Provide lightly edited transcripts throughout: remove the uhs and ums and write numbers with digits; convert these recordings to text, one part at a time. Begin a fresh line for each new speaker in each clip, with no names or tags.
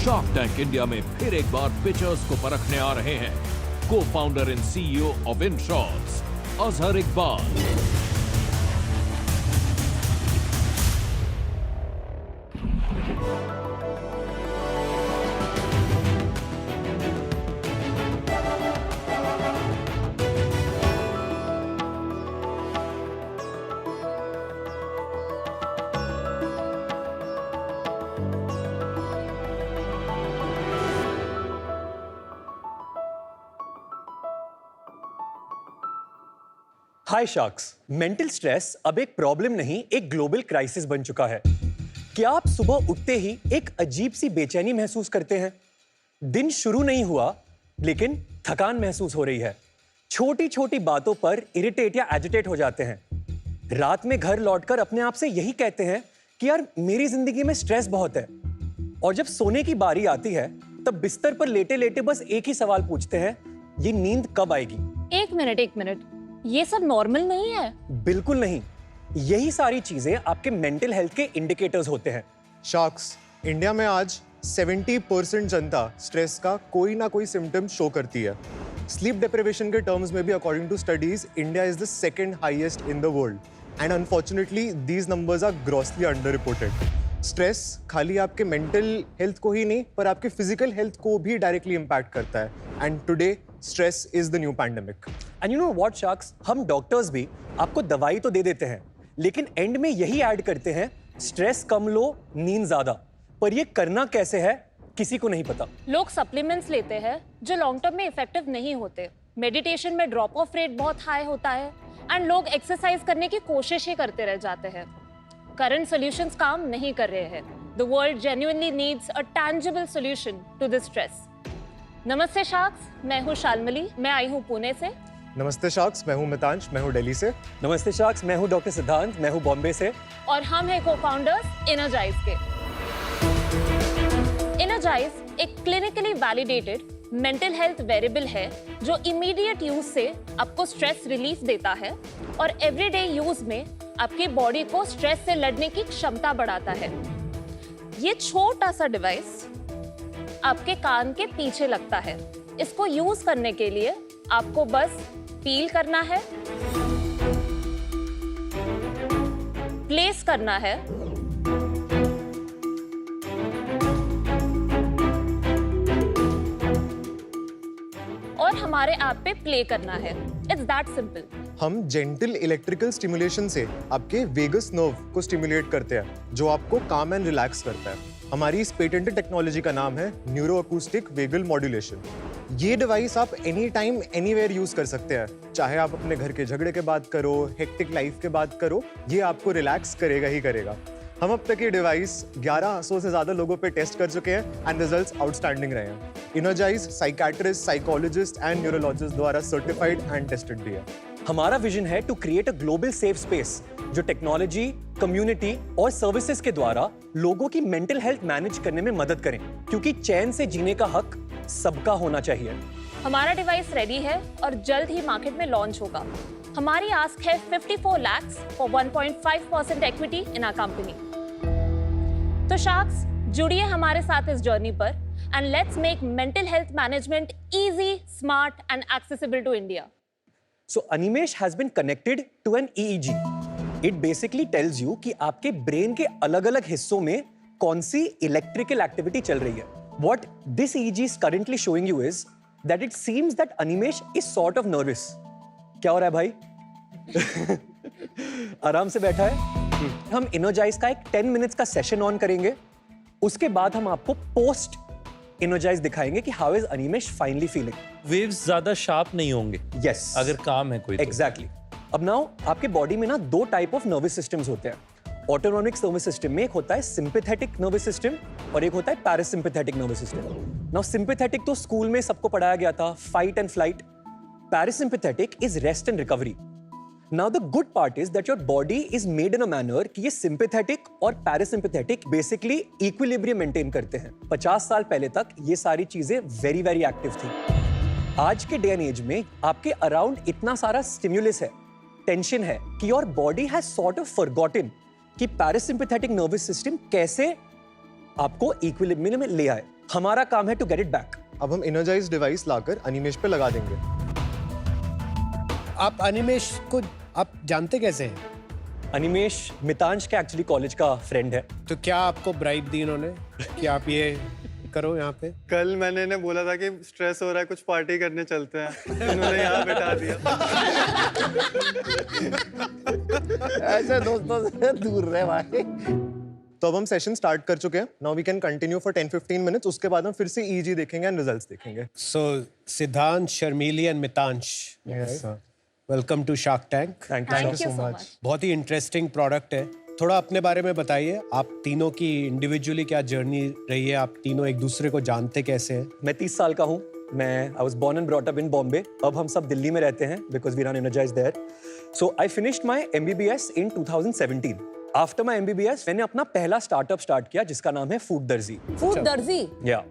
Shark tank India में फिर एक बार पिचर्स को परखने आ रहे हैं को founder and CEO of Inshorts Azhar Iqbal.
Hi sharks, mental stress अब एक प्रॉब्लम नहीं, एक ग्लोबल क्राइसिस बन चुका है। क्या आप सुबह उठते ही एक अजीब सी बेचैनी महसूस करते हैं? दिन शुरू नहीं हुआ लेकिन थकान महसूस हो रही है। छोटी छोटी बातों पर इरिटेट या एजिटेट हो जाते हैं। रात में घर लौटकर अपने आप से यही कहते हैं कि यार मेरी जिंदगी में स्ट्रेस बहुत है। और जब सोने की बारी आती है तब बिस्तर पर लेटे लेटे बस एक ही सवाल पूछते हैं, ये नींद कब आएगी?
एक मिनट, ये सब नॉर्मल नहीं है।
बिल्कुल नहीं। यही सारी चीजें आपके मेंटल हेल्थ के इंडिकेटर्स होते हैं।
शार्क्स, इंडिया में आज 70% जनता स्ट्रेस का कोई ना कोई सिम्टम शो करती है। स्लीप डिप्रिवेशन के टर्म्स में भी according to studies India is the second highest in the world and unfortunately these numbers are grossly under reported. Stress खाली आपके मेंटल हेल्थ को ही नहीं पर आपके फिजिकल हेल्थ को भी डायरेक्टली इम्पैक्ट करता है and today stress is the new pandemic.
And you know what sharks, हम डॉक्टर्स भी आपको दवाई तो दे देते हैं लेकिन एंड में यही ऐड करते हैं स्ट्रेस कम लो, नींद ज्यादा। पर ये करना कैसे है किसी को नहीं पता।
लोग सप्लीमेंट्स लेते हैं जो लॉन्ग टर्म में इफेक्टिव नहीं होते। मेडिटेशन में ड्रॉप ऑफ रेट बहुत हाई होता है एंड लोग एक्सरसाइज करने की कोशिश ही करते रह जाते हैं। करंट सॉल्यूशंस काम नहीं कर रहे हैं। The world genuinely needs a tangible solution to this stress. नमस्ते शार्क्स, मैं हूँ शालमली, मैं आई हूँ पुणे से।
नमस्ते शार्क्स, मैं हूँ मितांश, मैं हूँ दिल्ली से।
नमस्ते शार्क्स, मैं हूँ डॉक्टर सिद्धांत, मैं हूँ बॉम्बे से।
और हम हैं को-फाउंडर्स इनर्जाइज के। इनर्जाइज एक clinically validated mental health variable है जो इमीडिएट यूज से आपको स्ट्रेस रिलीफ देता है और एवरीडे यूज में आपकी बॉडी को स्ट्रेस से लड़ने की क्षमता बढ़ाता है। ये छोटा सा डिवाइस आपके कान के पीछे लगता है। इसको यूज करने के लिए आपको बस फील करना है, प्लेस करना है और हमारे ऐप पे प्ले करना है। It's that simple.
हम जेंटल इलेक्ट्रिकल स्टिमुलेशन से आपके वेगस नर्व को स्टिमुलेट करते हैं जो आपको काम एंड रिलैक्स करता है। हमारी इस पेटेंटेड टेक्नोलॉजी का नाम है न्यूरो अकूस्टिक वेगल मॉड्यूलेशन। ये डिवाइस आप एनी टाइम एनीवेयर यूज कर सकते हैं। चाहे आप अपने घर के झगड़े के बाद करो, हेक्टिक लाइफ के बाद करो, ये आपको रिलैक्स करेगा ही करेगा। हम अब तक ये डिवाइस 1100 से ज्यादा लोगों पे टेस्ट कर चुके हैं एंड रिजल्ट्स आउटस्टैंडिंग रहे हैं। Energize psychiatrist, psychologist and neurologist द्वारा सर्टिफाइड एंड टेस्टेड भी है।
हमारा विजन है to create a global safe space जो टेक्नोलॉजी, कम्युनिटी और सर्विसेज के द्वारा लोगों की मेंटल हेल्थ मैनेज करने में मदद करें, क्योंकि चैन से जीने का हक सबका होना चाहिए।
हमारा डिवाइस रेडी है और जल्द ही मार्केट में लॉन्च होगा। हमारी आस्क है 54 lakhs for 1.5% equity in our company. तो शार्क्स, जुड़िए हमारे साथ इस जर्नी पर and let's make mental health management easy, smart and accessible to India.
So Animesh has been connected to an EEG. It basically tells you कि आपके brain के अलग-अलग हिस्सों में कौन सी इलेक्ट्रिकल एक्टिविटी चल रही है। What this EEG is currently showing you is that it seems that Animesh is sort of nervous. क्या हो रहा है भाई? आराम से बैठा है। हम इनर्जाइज का एक 10 मिनट्स का सेशन ऑन करेंगे। उसके बाद हम आपको पोस्ट इनर्जाइज दिखाएंगे कि how is Animesh finally feeling.
Waves ज्यादा शार्प नहीं होंगे।
यस,
अगर काम है कोई तो।
एग्जैक्टली। अब नाउ आपके बॉडी में ना दो टाइप ऑफ नर्वस सिस्टम्स होते हैं। ऑटोनॉमिक नर्वस सिस्टम में एक होता है सिंपैथेटिक नर्वस सिस्टम और एक होता है parasympathetic nervous system. Now sympathetic तो स्कूल में सबको पढ़ाया गया था, fight and flight. Parasympathetic is rest and recovery. Now the good part is that your body is made in a manner कि ये sympathetic और parasympathetic basically equilibrium maintain करते हैं। 50 साल पहले तक ये सारी चीजें very very active थी। आज के डे एंड एज में आपके अराउंड इतना सारा स्टिम्युलस है, टेंशन है कि your body has sort of forgotten कि parasympathetic nervous system कैसे आपको इक्विलिब्रियम में ले आए। हमारा काम है टू गेट इट बैक।
अब हम एनर्जाइज डिवाइस लाकर अनिमेश पे लगा देंगे।
आप अनिमेश को आप जानते कैसे हैं?
अनिमेश मितांश के एक्चुअली कॉलेज का फ्रेंड है।
तो क्या आपको ब्राइब दी इन्होंने कि आप ये करो यहाँ पे?
कल मैंने इन्हें बोला था कि स्ट्रेस हो रहा है, कुछ पार्टी करने चलते हैं, इन्होंने यहाँ बैठा दिया।
ऐसे दोस्तों से दूर रहे भाई।
तो अब हम सेशन स्टार्ट कर चुके हैं। Now we can continue for 10-15 minutes. उसके बाद हम फिर से ईजी देखेंगे एंड रिजल्ट्स देखेंगे।
So Siddhant, Sharmili and Mitansh, welcome to Shark Tank.
Thank you
so much.
बहुत ही इंटरेस्टिंग प्रोडक्ट है। थोड़ा अपने बारे में बताइए, आप तीनों की इंडिविजुअली क्या जर्नी रही है? आप तीनों एक दूसरे को जानते कैसे हैं?
मैं 30 साल का हूँ। मैं I was born and brought up in Bombay. अब हम सब दिल्ली में रहते हैं because we run Energize there. So I finished my MBBS इन 2017। आफ्टर माय MBBS मैंने अपना पहला स्टार्टअप स्टार्ट किया जिसका नाम है फूड दर्जी।
फूड दर्जी।
या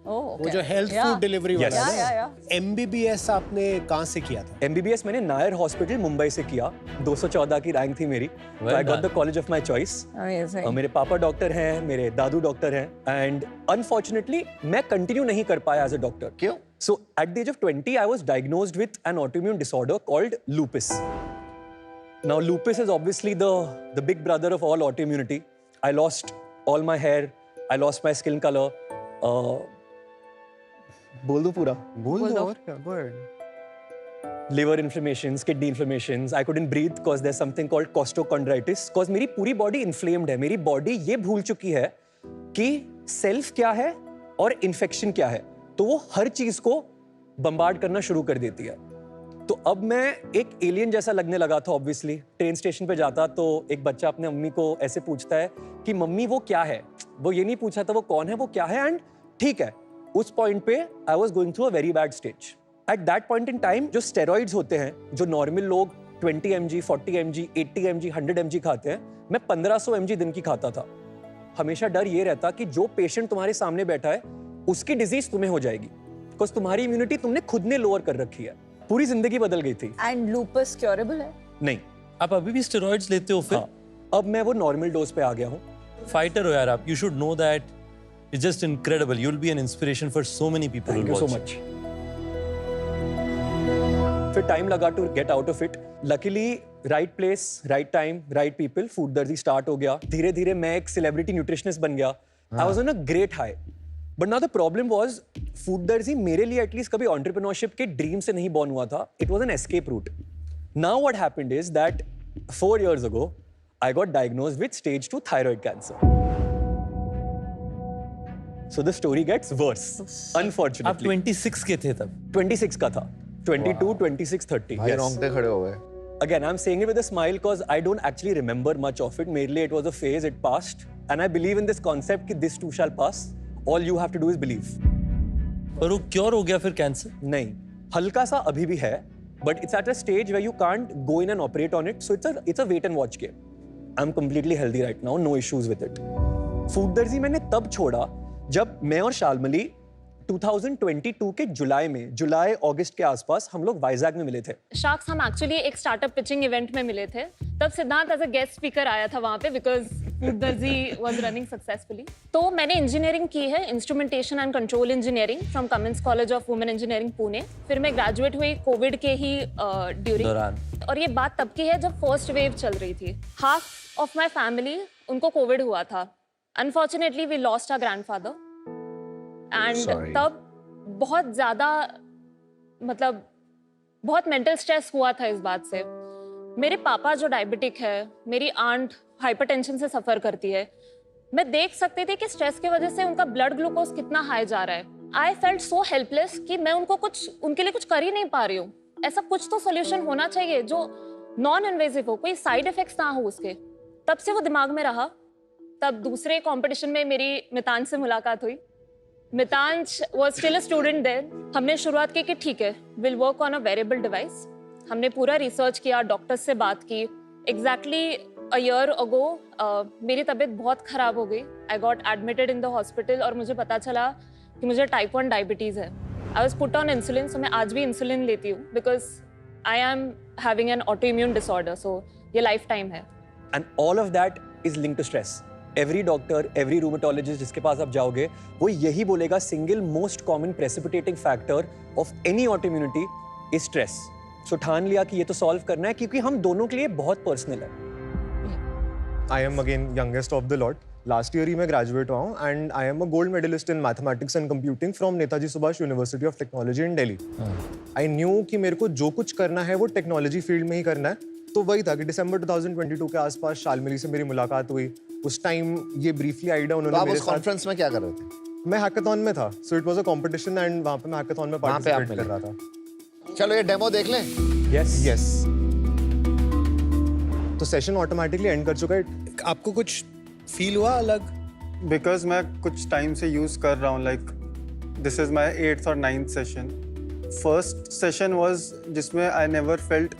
वो जो हेल्थ फूड डिलीवरी वाला है। MBBS आपने कहाँ से किया था?
MBBS मैंने नायर हॉस्पिटल मुंबई से किया। 214 की रैंक थी मेरी। I got the college of my choice. मेरे पापा डॉक्टर हैं, मेरे दादू डॉक्टर हैं एंड अनफॉर्चुनेटली मैं कंटिन्यू नहीं कर पाया एज अ डॉक्टर।
क्यों?
So at the age of 20 I was diagnosed with an autoimmune disorder called lupus. Now lupus is obviously the big brother of all autoimmunity. I lost all my hair, I lost my skin color. बोल दो पूरा।
बोल दो और क्या? Go ahead.
Liver inflammations, kidney inflammations. I couldn't breathe because there's something called costochondritis. Because मेरी पूरी body inflamed है। मेरी body ये भूल चुकी है कि self क्या है और infection क्या है। तो वो हर चीज को बम्बार्ड करना शुरू कर देती है। तो अब मैं एक एलियन जैसा लगने लगा था। ऑब्वियसली ट्रेन स्टेशन पे जाता तो एक बच्चा अपने मम्मी को ऐसे पूछता है कि मम्मी वो क्या है। वो ये नहीं पूछा था वो कौन है, वो क्या है। एंड ठीक है, उस पॉइंट पे I was going through a very bad stage. At that point in time जो स्टेरॉइड्स होते हैं, जो नॉर्मल लोग 20 mg, 40 mg, 80 mg, 100 mg खाते हैं, मैं 1500 mg दिन की खाता था। हमेशा डर ये रहता कि जो पेशेंट तुम्हारे सामने बैठा है उसकी डिजीज तुम्हें हो जाएगी, बिकॉज तुम्हारी इम्यूनिटी तुमने खुद ने लोअर कर रखी है। पूरी जिंदगी बदल गई थी।
एंड लूपस क्योरेबल है?
नहीं।
आप अभी भी स्टेरॉइड्स लेते हो फिर?
हाँ, अब मैं वो नॉर्मल डोज पे आ गया हूँ।
फाइटर हो यार आप। You should know that it's just incredible. You will be an inspiration for so many people.
Thank you so much. फिर टाइम लगा to get out of it. Luckily right place, right time, right people. Food Darzi start हो गया। धीरे धीरे मैं एक celebrity nutritionist बन गया। I was on a great high. But now the problem was food दर्जी मेरे लिए एटलीस्ट कभी एंटरप्रेन्योरशिप के ड्रीम से नहीं बॉर्न हुआ था। It was an escape route. Now what happened is that 4 years ago I got diagnosed with stage 2 thyroid cancer. So the story gets worse,
आप
unfortunately.
26 के थे तब?
26 का था। 22, 26, 30.
भाई
Yes.
रोंगटे खड़े हो गए।
Again, I'm saying it with a smile because I don't actually remember much of it. मेरे लिए it was a phase, it passed. And I believe in this concept कि this too shall pass. All you have to do is believe.
और वो cure हो गया फिर cancer?
नहीं, हल्का सा अभी भी है, but it's at a stage where you can't go in and operate on it. So it's a wait and watch game. I'm completely healthy right now, no issues with it. Food दर्जी मैंने तब छोड़ा जब मैं और शालमली 2022 के जुलाई अगस्त के आसपास हम लोग वाइजैक में मिले थे।
शार्क्स हम एक्चुअली एक स्टार्टअप पिचिंग इवेंट में मिले थे। तब सिद्धांत एज अ गेस्ट स्पीकर आया था वहां पे बिकॉज फूड दर्जी वाज रनिंग सक्सेसफुली। तो मैंने इंजीनियरिंग की है, instrumentation and control engineering from Cummins college of women engineering Pune. फिर मैं ग्रेजुएट हुई कोविड के ही
दौरान।
और ये बात तब की है जब फर्स्ट वेव चल रही थी। हाफ ऑफ माई फैमिली उनको कोविड हुआ था। Unfortunately we lost our grandfather and तब बहुत ज्यादा मतलब बहुत मेंटल स्ट्रेस हुआ था इस बात से। मेरे पापा जो डायबिटिक है, मेरी आंट हाइपरटेंशन से सफर करती है। मैं देख सकती थी कि स्ट्रेस की वजह से उनका ब्लड ग्लूकोज कितना हाई जा रहा है। आई फेल्ट सो हेल्पलेस कि मैं उनके लिए कुछ कर ही नहीं पा रही हूँ। ऐसा कुछ तो सोल्यूशन होना चाहिए जो नॉन इन्वेजिव हो, कोई साइड इफेक्ट्स ना हो उसके। तब से वो दिमाग में रहा। तब दूसरे कंपटीशन में मेरी मितांश से मुलाकात हुई। Mitansh was still a student there. हमने शुरुआत की कि ठीक है, will work on a wearable device. हमने पूरा रिसर्च किया, डॉक्टर्स से बात की। एग्जैक्टली अ ईयर अगो मेरी तबीयत बहुत खराब हो गई। I got admitted in the hospital और मुझे पता चला कि मुझे टाइप 1 डायबिटीज है। I was put on insulin. So मैं आज भी इंसुलिन लेती हूँ because I am having an autoimmune disorder. So ये लाइफ टाइम है।
And all of that is linked to stress. Every doctor, every rheumatologist जिसके पास आप जाओगे, वो यही बोलेगा single most common precipitating factor of any autoimmunity is stress. So ठान लिया कि ये तो सॉल्व करना है, क्योंकि हम दोनों के लिए बहुत पर्सनल है।
I am again youngest of the lot. Last year ही मैं ग्रेजुएट हुआ हूँ and I am a gold medalist in mathematics and computing from Netaji Subhash University of Technology in Delhi. I knew कि मेरे को जो कुछ करना है वो टेक्नोलॉजी फील्ड में ही करना है। तो वही था कि दिसंबर 2022 के आसपास शालमिली से मेरी मुलाकात हुई। उस टाइम ये ब्रीफली आइडिया
तो
उन्होंने
आप
मेरे
उस
साथ,
कॉन्फ्रेंस में क्या कर रहे थे?
मैं हैकाथॉन में था, so it was a competition and वहाँ पे मैं हैकाथॉन में
वहाँ पे आप
पार्टिसिपेट कर रहा था।
चलो ये डेमो देख लें।
यस
यस, तो सेशन ऑटोमेटिकली एंड कर चुका है।
आपको कुछ फील हुआ अलग?
बिकॉज मैं कुछ टाइम से यूज कर रहा हूँ, like this is my 8th और 9th session. First session was जिसमें I never felt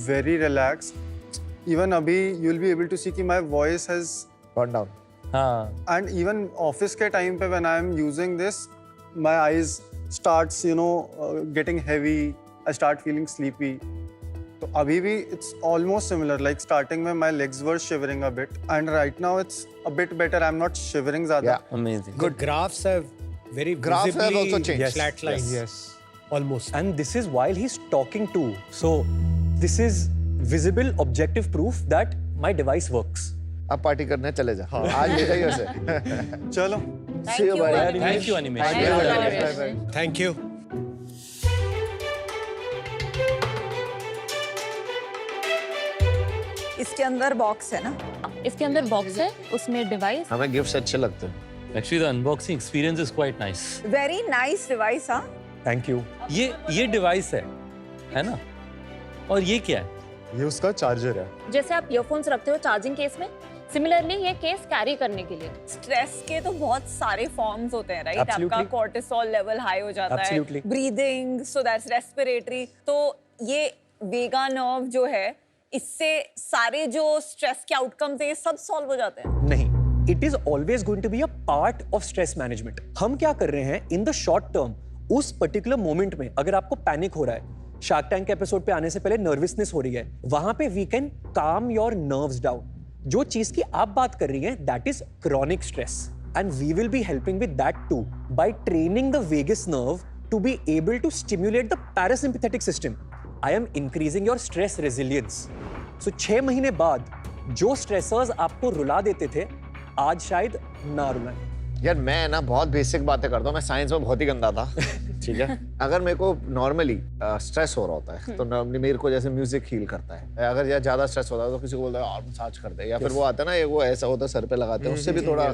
very relaxed. Even अभी you will be able to see कि my voice has
gone down.
हाँ,
एंड इवन ऑफिस के time पे when I am using this, my eyes starts getting heavy, I start feeling sleepy. तो अभी भी it's almost similar, like starting में my legs were shivering a bit and right now it's a bit better. I am not shivering ज्यादा।
amazing.
Good. Graphs have very
Graphs have
visibly
also changed.
flatlined.
Yes.
Almost.
and this is while he's talking too. So this is visible objective proof that my device works.
अब party करने चले जा। आज ले जाइए उसे।
चलो,
See you, buddy.
Thank you, Animesh.
Thank you, buddy.
Thank you.
इसके अंदर बॉक्स है ना?
इसके अंदर बॉक्स है, उसमें डिवाइस।
हमें गिफ्ट्स अच्छे लगते हैं।
Actually, the unboxing experience is quite nice.
Very nice device. हाँ,
Thank you.
ये डिवाइस है ना? और ये क्या है?
ये उसका चार्जर है।
जैसे आप ईयरफोन्स रखते हो चार्जिंग केस में, सिमिलरली ये केस कैरी करने के लिए।
स्ट्रेस के तो बहुत सारे फॉर्म्स होते हैं, राइट?
Absolutely.
आपका कॉर्टिसोल लेवल हाई हो जाता
Absolutely.
है, ब्रीदिंग, सो दैट्स रेस्पिरेटरी। तो ये वेगा नर्व जो है, इससे सारे जो स्ट्रेस के आउटकम्स हैं ये सब सॉल्व हो जाते हैं।
नहीं, it is always going to be a part of stress management. हम क्या कर रहे हैं इन द शॉर्ट टर्म, उस पर्टिकुलर मोमेंट में अगर आपको पैनिक हो रहा है, शार्क टैंक के एपिसोड पे आने से पहले नर्वसनेस हो रही है, वहां पे we can calm your nerves down. जो चीज की आप बात कर रही हैं that is chronic stress and we will be helping with that too by training the vagus nerve to be able to stimulate the parasympathetic system. I am increasing your stress resilience. So 6 महीने बाद जो stressors आपको रुला देते थे, आज शायद ना रुलाएं।
यार मैं ना बहुत बेसिक बातें करता हूँ, मैं साइंस में बहुत ही गंदा था। ठीक है, अगर मेरे को नॉर्मली स्ट्रेस हो रहा होता है तो नॉर्मली मेरे को जैसे म्यूजिक हील करता है। अगर यार ज्यादा स्ट्रेस होता है तो किसी को बोलता है और मसाज कर दे, या फिर वो आता है ना, वो ऐसा होता है सर पे लगाते हैं, उससे भी थोड़ा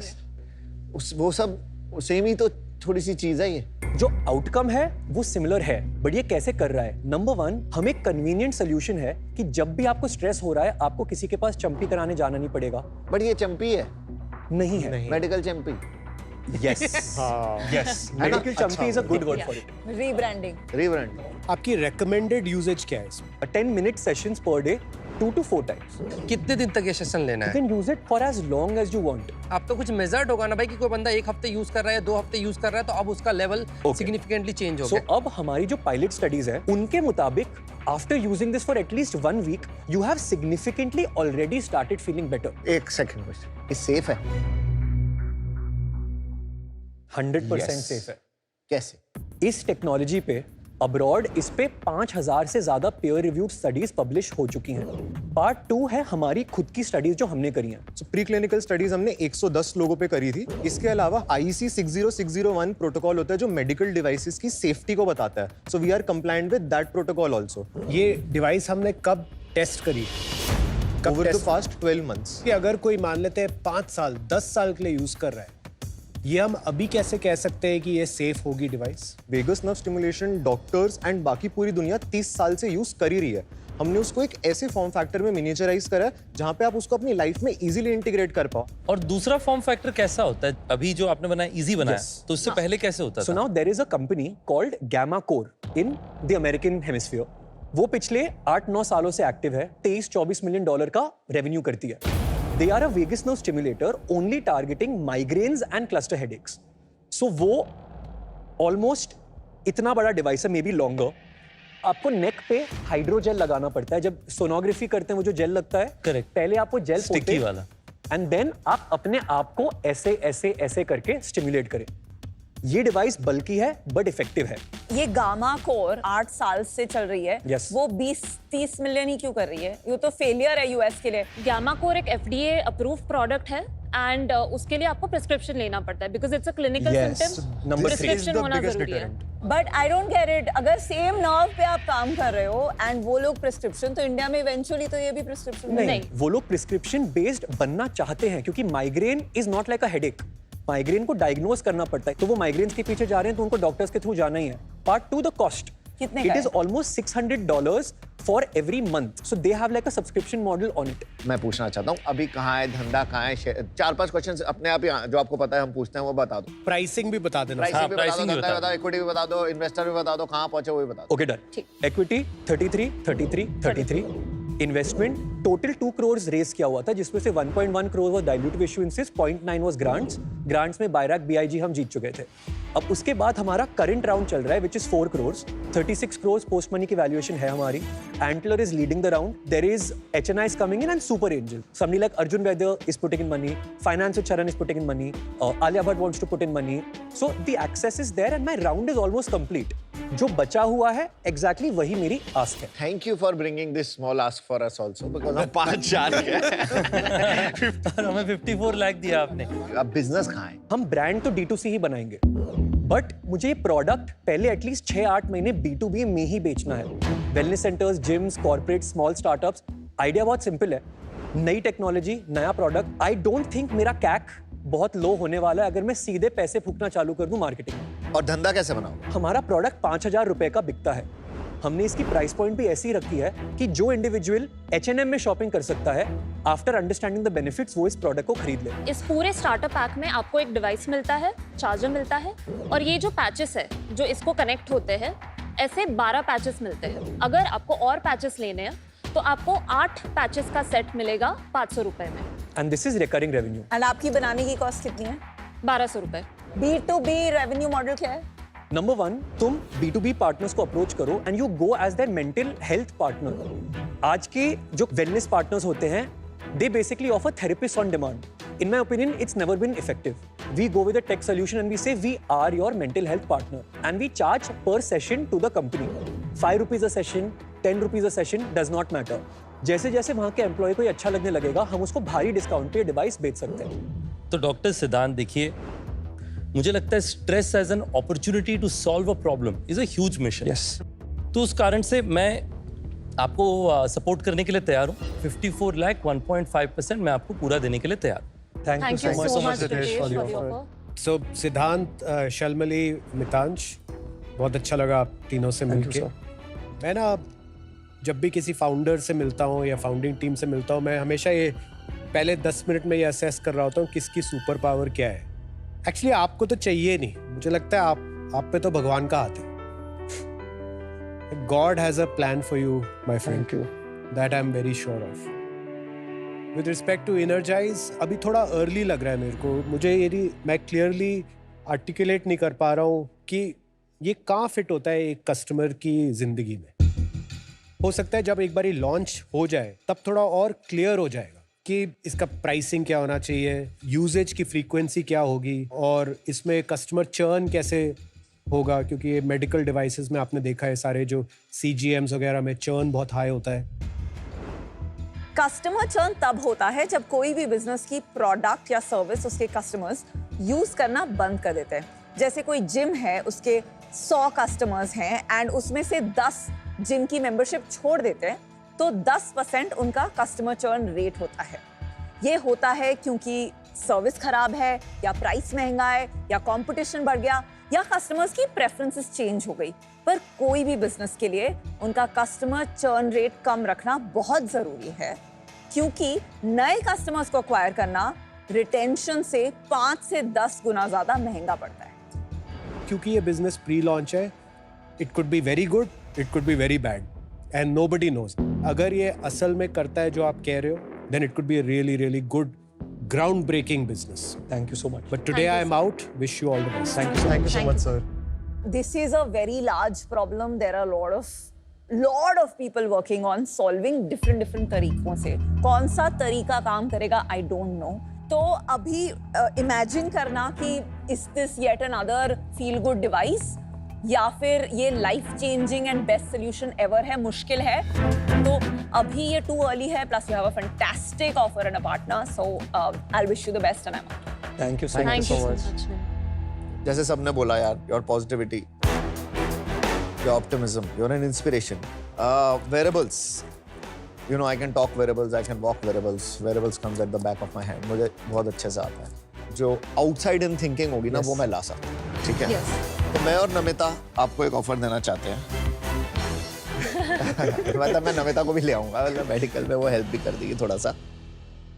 वो सब सेम ही तो थोड़ी सी चीज है। ये
जो आउटकम है वो सिमिलर है, बट ये कैसे कर रहा है? नंबर 1, हम एक कन्वीनियंट सोल्यूशन है कि जब भी आपको स्ट्रेस हो रहा है आपको किसी के पास चंपी कराने जाना नहीं पड़ेगा।
बट ये चंपी है,
नहीं है।
Medical champi.
Yes yes, medical champi is a good word for it.
Rebranding.
Rebrand.
आपकी recommended यूजेज क्या है इसमें?
10 minute sessions per day 2 to 4 times.
कितने दिन तक ये सेशन लेना
You
है?
can use it for as long as you want.
आप तो कुछ मेजर्ड होगा ना भाई कि कोई बंदा 1 हफ्ते यूज कर रहा है, 2 हफ्ते यूज कर रहा है, तो अब उसका लेवल सिग्निफिकेंटली चेंज हो
So
गया।
अब हमारी जो पायलट स्टडीज है उनके मुताबिक after using this for at least 1 week you have significantly already started feeling better.
एक सेकंड क्वेश्चन, ये सेफ है?
100% सेफ है।
कैसे?
इस टेक्नोलॉजी पे अब्रॉड इस पे 5000 से ज्यादा पेयर रिव्यूड स्टडीज पब्लिश हो चुकी हैं। पार्ट 2 है हमारी खुद की स्टडीज जो हमने करी हैं।
So, प्री क्लिनिकल स्टडीज हमने 110 लोगों पे करी थी। इसके अलावा IEC 60601 प्रोटोकॉल होता है जो मेडिकल डिवाइसेस की सेफ्टी को बताता है। So we are compliant with that protocol also.
ये डिवाइस हमने कब टेस्ट करी? कब
over the
test-
past 12 months.
कि अगर कोई मान लेते हैं 5 साल 10 साल के लिए यूज कर रहा है, ये हम अभी कैसे कह सकते हैं कि ये सेफ होगी device?
Vagus nerve stimulation doctors and बाकी पूरी दुनिया 30 साल से यूज कर ही रही है। हमने उसको एक ऐसे फॉर्म फैक्टर में मिनिएचराइज करा है जहां पे आप उसको अपनी लाइफ में इजीली इंटीग्रेट कर पाओ।
और दूसरा फॉर्म फैक्टर कैसा होता है? अभी जो आपने बनाया इजी बनाया,
Yes.
तो उससे पहले कैसे होता
So
था?
now there is a company called Gamma Core in the American Hemisphere. वो पिछले 8-9 सालों से एक्टिव है, 23-24 मिलियन डॉलर का रेवेन्यू करती है। They are a vagus nerve stimulator only targeting migraines and cluster headaches. So वो ऑलमोस्ट इतना बड़ा डिवाइस है, मे बी लॉन्गर। आपको नेक पे हाइड्रोजेल लगाना पड़ता है। जब सोनोग्राफी करते हैं वो जो जेल लगता है,
Correct.
पहले आप वो जेल
Sticky वाला।
एंड देन आप अपने आप को ऐसे ऐसे ऐसे करके स्टिमुलेट करें। ये डिवाइस बल्कि है बट इफेक्टिव है।
ये गामा कोर 8 साल से चल रही है।
Yes.
वो 20-30 मिलियन ही क्यों कर रही है? ये तो फेलियर है यूएस के लिए।
गामा कोर एक FDA अप्रूव प्रोडक्ट है एंड उसके लिए आपको प्रिस्क्रिप्शन लेना पड़ता है because it's a clinical symptom.
Number 3
prescription होना जरूरी है।
But I don't get it, अगर सेम नर्व पे आप काम कर रहे हो एंड वो लोग प्रिस्क्रिप्शन, तो इंडिया में इवेंचुअली तो ये भी प्रिस्क्रिप्शन
नहीं।
वो लोग प्रिस्क्रिप्शन बेस्ड बनना चाहते हैं क्योंकि migraine is not like a headache. Migraine को डायग्नोज करना पड़ता है, तो वो माइग्रेन के पीछे जा रहे हैं तो उनको डॉक्टर्स के थ्रू जाना ही है। पार्ट 2 द कॉस्ट,
कितने
इट
का
is almost $600 for every month, so they have like a subscription model on it.
मैं पूछना चाहता हूँ अभी कहाँ है धंधा, कहाँ है 4-5 क्वेश्चन अपने आप ही जो आपको पता है हम पूछते हैं वो बता दो।
प्राइसिंग भी बता देना।
प्राइसिंग भी बता दो,
pricing भी
धंधा
बता
बता दो, इक्विटी भी बता दो, इन्वेस्टर भी बता दो, कहाँ पहुंचे वो भी बता दो।
Okay done. Equity 33 investment total 2 crores raise किया हुआ था जिसमें से 1.1 crore was dilutive issuances, 0.9 was grants में बायरैक BIG हम जीत चुके थे। अब उसके बाद हमारा करंट राउंड चल रहा है which is 4 crores, 36 crores post money की वैल्यूएशन है हमारी। Antler is leading the round, there is HNI is coming in and super angel, somebody like Arjun Vaidya is putting in money, finance with Charan is putting in money, Alia Bhatt wants to put in money, so the access is there and my round is almost complete। जो बचा हुआ है exactly वही मेरी ask है।
Thank you for bringing this small ask for us also because हम 5-4 के
और हमें 54 लाख दिया आपने।
अब बिजनेस कहाँ है?
हम ब्रांड तो D2C ही बनाएंगे, बट मुझे ये प्रोडक्ट पहले एटलीस्ट 6-8 महीने B2B में ही बेचना है। Wellness centres, gyms, corporate, small startups. Idea बहुत सिंपल है, नई टेक्नोलॉजी, नया प्रोडक्ट। आई डोंट थिंक मेरा कैक बहुत लो होने वाला है अगर मैं सीधे पैसे फूकना चालू कर दूं मार्केटिंग में।
और धंधा कैसे बनाओ?
हमारा प्रोडक्ट 5,000 रुपए का बिकता है। हमने इसकी प्राइस पॉइंट भी ऐसी रखी है कि जो इंडिविजुअल H&M में शॉपिंग कर सकता है, आफ्टर अंडरस्टैंडिंग द बेनिफिट्स वो इस प्रोडक्ट को खरीद ले।
इस पूरे स्टार्टअप पैक में आपको एक डिवाइस मिलता है, चार्जर मिलता है और ये जो पैचेस है जो इसको कनेक्ट होते हैं, ऐसे 12 पैचेस मिलते हैं। अगर आपको और पैचेस लेने हैं तो आपको 8 पैचेस का सेट मिलेगा 500 रुपए में।
And this is recurring revenue.
And आपकी बनाने की कॉस्ट कितनी है?
1200 रुपए।
B2B रेवेन्यू मॉडल क्या है?
नंबर 1, तुम B2B पार्टनर्स को अप्रोच करो and you go as their mental health partner. आज के जो वेलनेस पार्टनर्स होते हैं, they basically offer therapists on demand. In my opinion, it's never been effective. We go with a tech solution and we say we are your mental health partner and we charge per session to the company. 5 rupees a session, 10 rupees a session, does not matter. जैसे जैसे वहाँ के employ को ये अच्छा लगने लगेगा, हम उसको भारी डिस्काउंट पे डिवाइस बेच सकते हैं।
तो डॉक्टर सिद्धांत देखिए, मुझे लगता है stress as an opportunity to solve a problem is a huge mission.
Yes.
तो उस कारण से मैं आपको सपोर्ट करने के लिए तैयार हूँ। 54 लाख 1.5% मैं आपको पूरा देने के लिए तैयार हूँ।
Thank you
Thank you
so
so
much,
much,
Ritesh,
Ritesh,
for the
for the
offer.
offer.
सो सिद्धांत, शलमली, मितांश, बहुत अच्छा लगा आप तीनों से
Thank you,
मिलके।
sir.
मैं ना जब भी किसी फाउंडर से मिलता हूँ या फाउंडिंग टीम से मिलता हूँ, मैं हमेशा ये पहले 10 मिनट में ये असेस कर रहा होता हूँ किसकी सुपर पावर क्या है। एक्चुअली आपको तो चाहिए नहीं, मुझे लगता है आप पे तो भगवान का हाथ है। God has a plan for you, my friend.
Thank you.
That I'm very sure of. With respect to Energize, अभी थोड़ा अर्ली लग रहा है मेरे को। मुझे ये मैं क्लियरली आर्टिकुलेट नहीं कर पा रहा हूँ कि ये कहाँ फिट होता है एक कस्टमर की जिंदगी में। हो सकता है जब एक बारी लॉन्च हो जाए तब थोड़ा और क्लियर हो जाएगा कि इसका प्राइसिंग क्या होना चाहिए, यूजेज की फ्रीक्वेंसी क्या होगी और इसमें कस्टमर चर्न कैसे होगा, क्योंकि ये मेडिकल डिवाइसेस में आपने देखा है सारे जो CGMs वगैरह में चर्न बहुत हाई होता है।
कस्टमर चर्न तब होता है जब कोई भी बिजनेस की प्रोडक्ट या सर्विस उसके कस्टमर्स यूज करना बंद कर देते हैं। जैसे कोई जिम है, उसके 100 कस्टमर्स हैं एंड उसमें से 10 जिम की मेंबरशिप छोड़ देते हैं, तो 10% उनका कस्टमर चर्न रेट होता है। ये होता है क्योंकि सर्विस खराब है या प्राइस महंगा है या कंपटीशन बढ़ गया या कस्टमर्स की प्रेफरेंसेस चेंज हो गई। पर कोई भी बिजनेस के लिए उनका कस्टमर चर्न रेट कम रखना बहुत जरूरी है, क्योंकि नए कस्टमर्स को एक्वायर करना रिटेंशन से 5 से 10 गुना ज्यादा महंगा पड़ता है।
क्योंकि ये बिजनेस प्री लॉन्च है, it could be very good, it could be very bad and nobody knows. अगर ये असल में करता है जो आप कह रहे हो, then it could be a really really good ground breaking business.
Thank you so much.
But today I am out, wish you all the best.
Thank you so much.
Thank you so much, sir.
This is a very large problem. There are a lot of lot of people working on solving different तरीकों से. कौन सा तरीका काम करेगा आई don't no. तो अभी imagine करना कि is this yet another feel good device या फिर ये life changing and best solution ever है, मुश्किल है. तो अभी ये टू अर्ली है. Plus you have a fantastic offer and a partner. So I wish you the best and I
thank you so
Thank you so
much.
much.
जैसे सबने बोला यार, your positivity, your optimism, your an inspiration. Wearables, you know, I can talk wearables, I can walk wearables. Wearables comes at the back of my hand. मुझे बहुत अच्छे से आता है. जो आउटसाइड इन थिंकिंग होगी ना, वो मैं ला सकता हूँ. ठीक है. तो मैं और नमिता आपको एक ऑफर देना चाहते हैं. मतलब मैं नमिता को भी ले आऊंगा, मतलब मेडिकल में वो हेल्प भी कर देगी थोड़ा सा.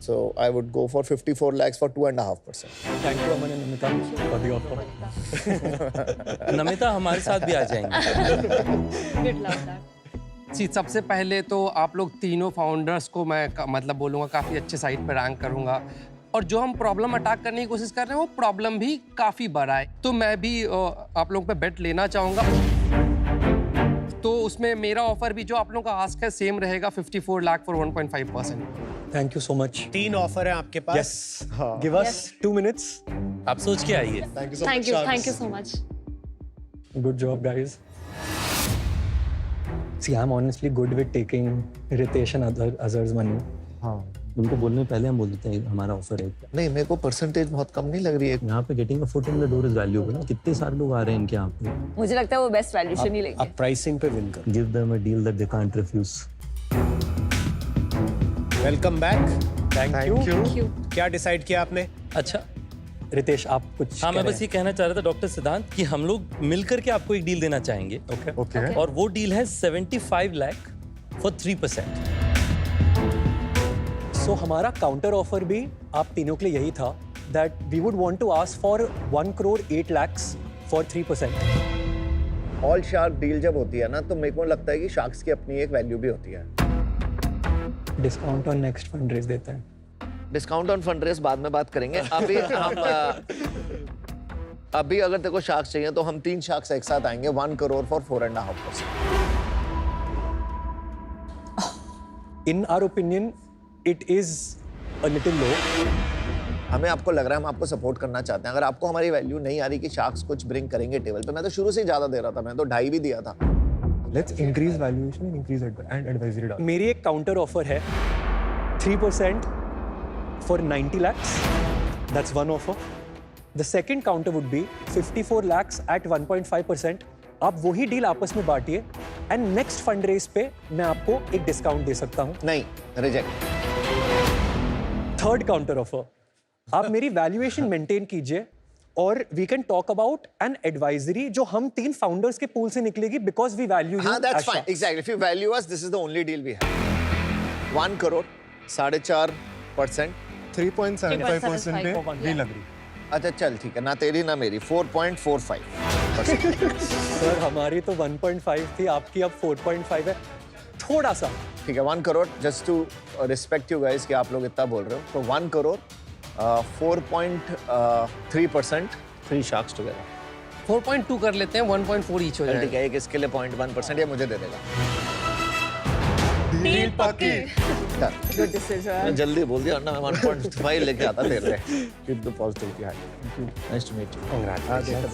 So I would go for 54 lakhs for 2.5%.
Thank you Aman and Namita for the offer.
Namita हमारे साथ भी आ जाएंगे.
Good luck that.
जी, सबसे पहले तो आप लोग तीनों फाउंडर्स को मैं मतलब बोलूँगा काफ़ी अच्छे साइड पे रैंक करूँगा. और जो हम प्रॉब्लम अटैक करने की कोशिश कर रहे हैं वो प्रॉब्लम भी काफ़ी बड़ा है. तो मैं भी आप लोगों पे बेट लेना चाहूँगा. तो उसमें मेरा ऑफर भी जो आप लोगों का आस्क है सेम रहेगा, 54 lakh for 1.5%.
Thank you so much.
3 offer है आपके पास.
Yes, give us 2 minutes.
आप सोच के आइए.
Thank you so much.
Good job, guys. See, I'm honestly good with taking Ritesh and Azhar's money.
हाँ.
उनको बोलने पहले हम बोल देते हैं हमारा ऑफर है.
नहीं, मेरे को परसेंटेज बहुत कम नहीं लग रही है.
यहाँ पे getting a foot in the door is valuable ना. कितने सारे लोग आ रहे हैं इनके यहाँ पे.
मुझे लगता है वो बेस्ट वैल्यूएशन ही लेंगे.
आप प्राइसिंग पे विन कर.
Give them a deal that they can't refuse.
Welcome back.
Thank you.
क्या डिसाइड किया आपने?
अच्छा,
रितेश, आप कुछ
हाँ, मैं
कह रहे
बस ये कहना चाह रहा था डॉक्टर सिद्धांत कि हम लोग मिलकर के आपको एक डील देना चाहेंगे.
ओके.
और वो डील है 75 लाख फॉर 3%.
सो हमारा काउंटर ऑफर भी आप तीनों के लिए यही था, that we would want to ask for 1 crore 8 lakhs for 3%.
All shark deal जब होती है ना, तो मेरे को लगता है कि शार्क्स की अपनी एक वैल्यू भी होती है.
Discount on next fund raise देते हैं.
डिस्काउंट ऑन फंड रेस बाद में बात करेंगे. अभी हम अभी अगर तेरे को शार्क्स चाहिए तो हम 3 शार्क्स एक साथ आएंगे. 1 crore for 4.5%.
In our opinion it is a little low.
हमें आपको लग रहा है हम आपको सपोर्ट करना चाहते हैं. अगर आपको हमारी वैल्यू नहीं आ रही कि शार्क्स कुछ ब्रिंग करेंगे टेबल पे, मैं तो शुरू से ही ज्यादा दे रहा था. मैं तो 2.5 भी दिया था.
Let's increase valuation and increase and advisory dollars.
मेरी एक काउंटर ऑफर है 3% for 90 lakhs. That's one offer. The second counter would be 54 lakhs at 1.5%. आप वही डील आपस में बांटिए एंड नेक्स्ट फंड रेस पे मैं आपको एक डिस्काउंट दे सकता हूं.
नहीं, रिजेक्ट.
थर्ड काउंटर ऑफर, आप मेरी वैल्यूएशन मेंटेन कीजिए और we can talk about an advisory जो हम 3 फाउंडर्स के पूल से निकलेगी बिकॉज वी वैल्यू यू.
हाँ, that's fine. Exactly. If you value us, this is the only deal we have. 1 crore, 4.5%.
3.75% पे डील लग रही.
अच्छा चल ठीक है, ना तेरी ना मेरी. 4.45.
सर हमारी तो 1.5 थी, आपकी अब 4.5 है. थोड़ा सा
ठीक है. 1 crore, just to respect you guys कि आप लोग इतना बोल रहे हो. तो 1 crore, 4.3%, 3 sharks together.
4.2 कर लेते हैं, 1.4 ईच हो
चल ठीक
जाएगा.
है, एक इसके लिए 0.1% ये मुझे दे देगा.
डील पक्की.
Good decision.
जल्दी बोल दिया ना, मैं 1.5 लेके आता तेरे लिए. Keep the positivity high. Nice to meet you.
Congratulations.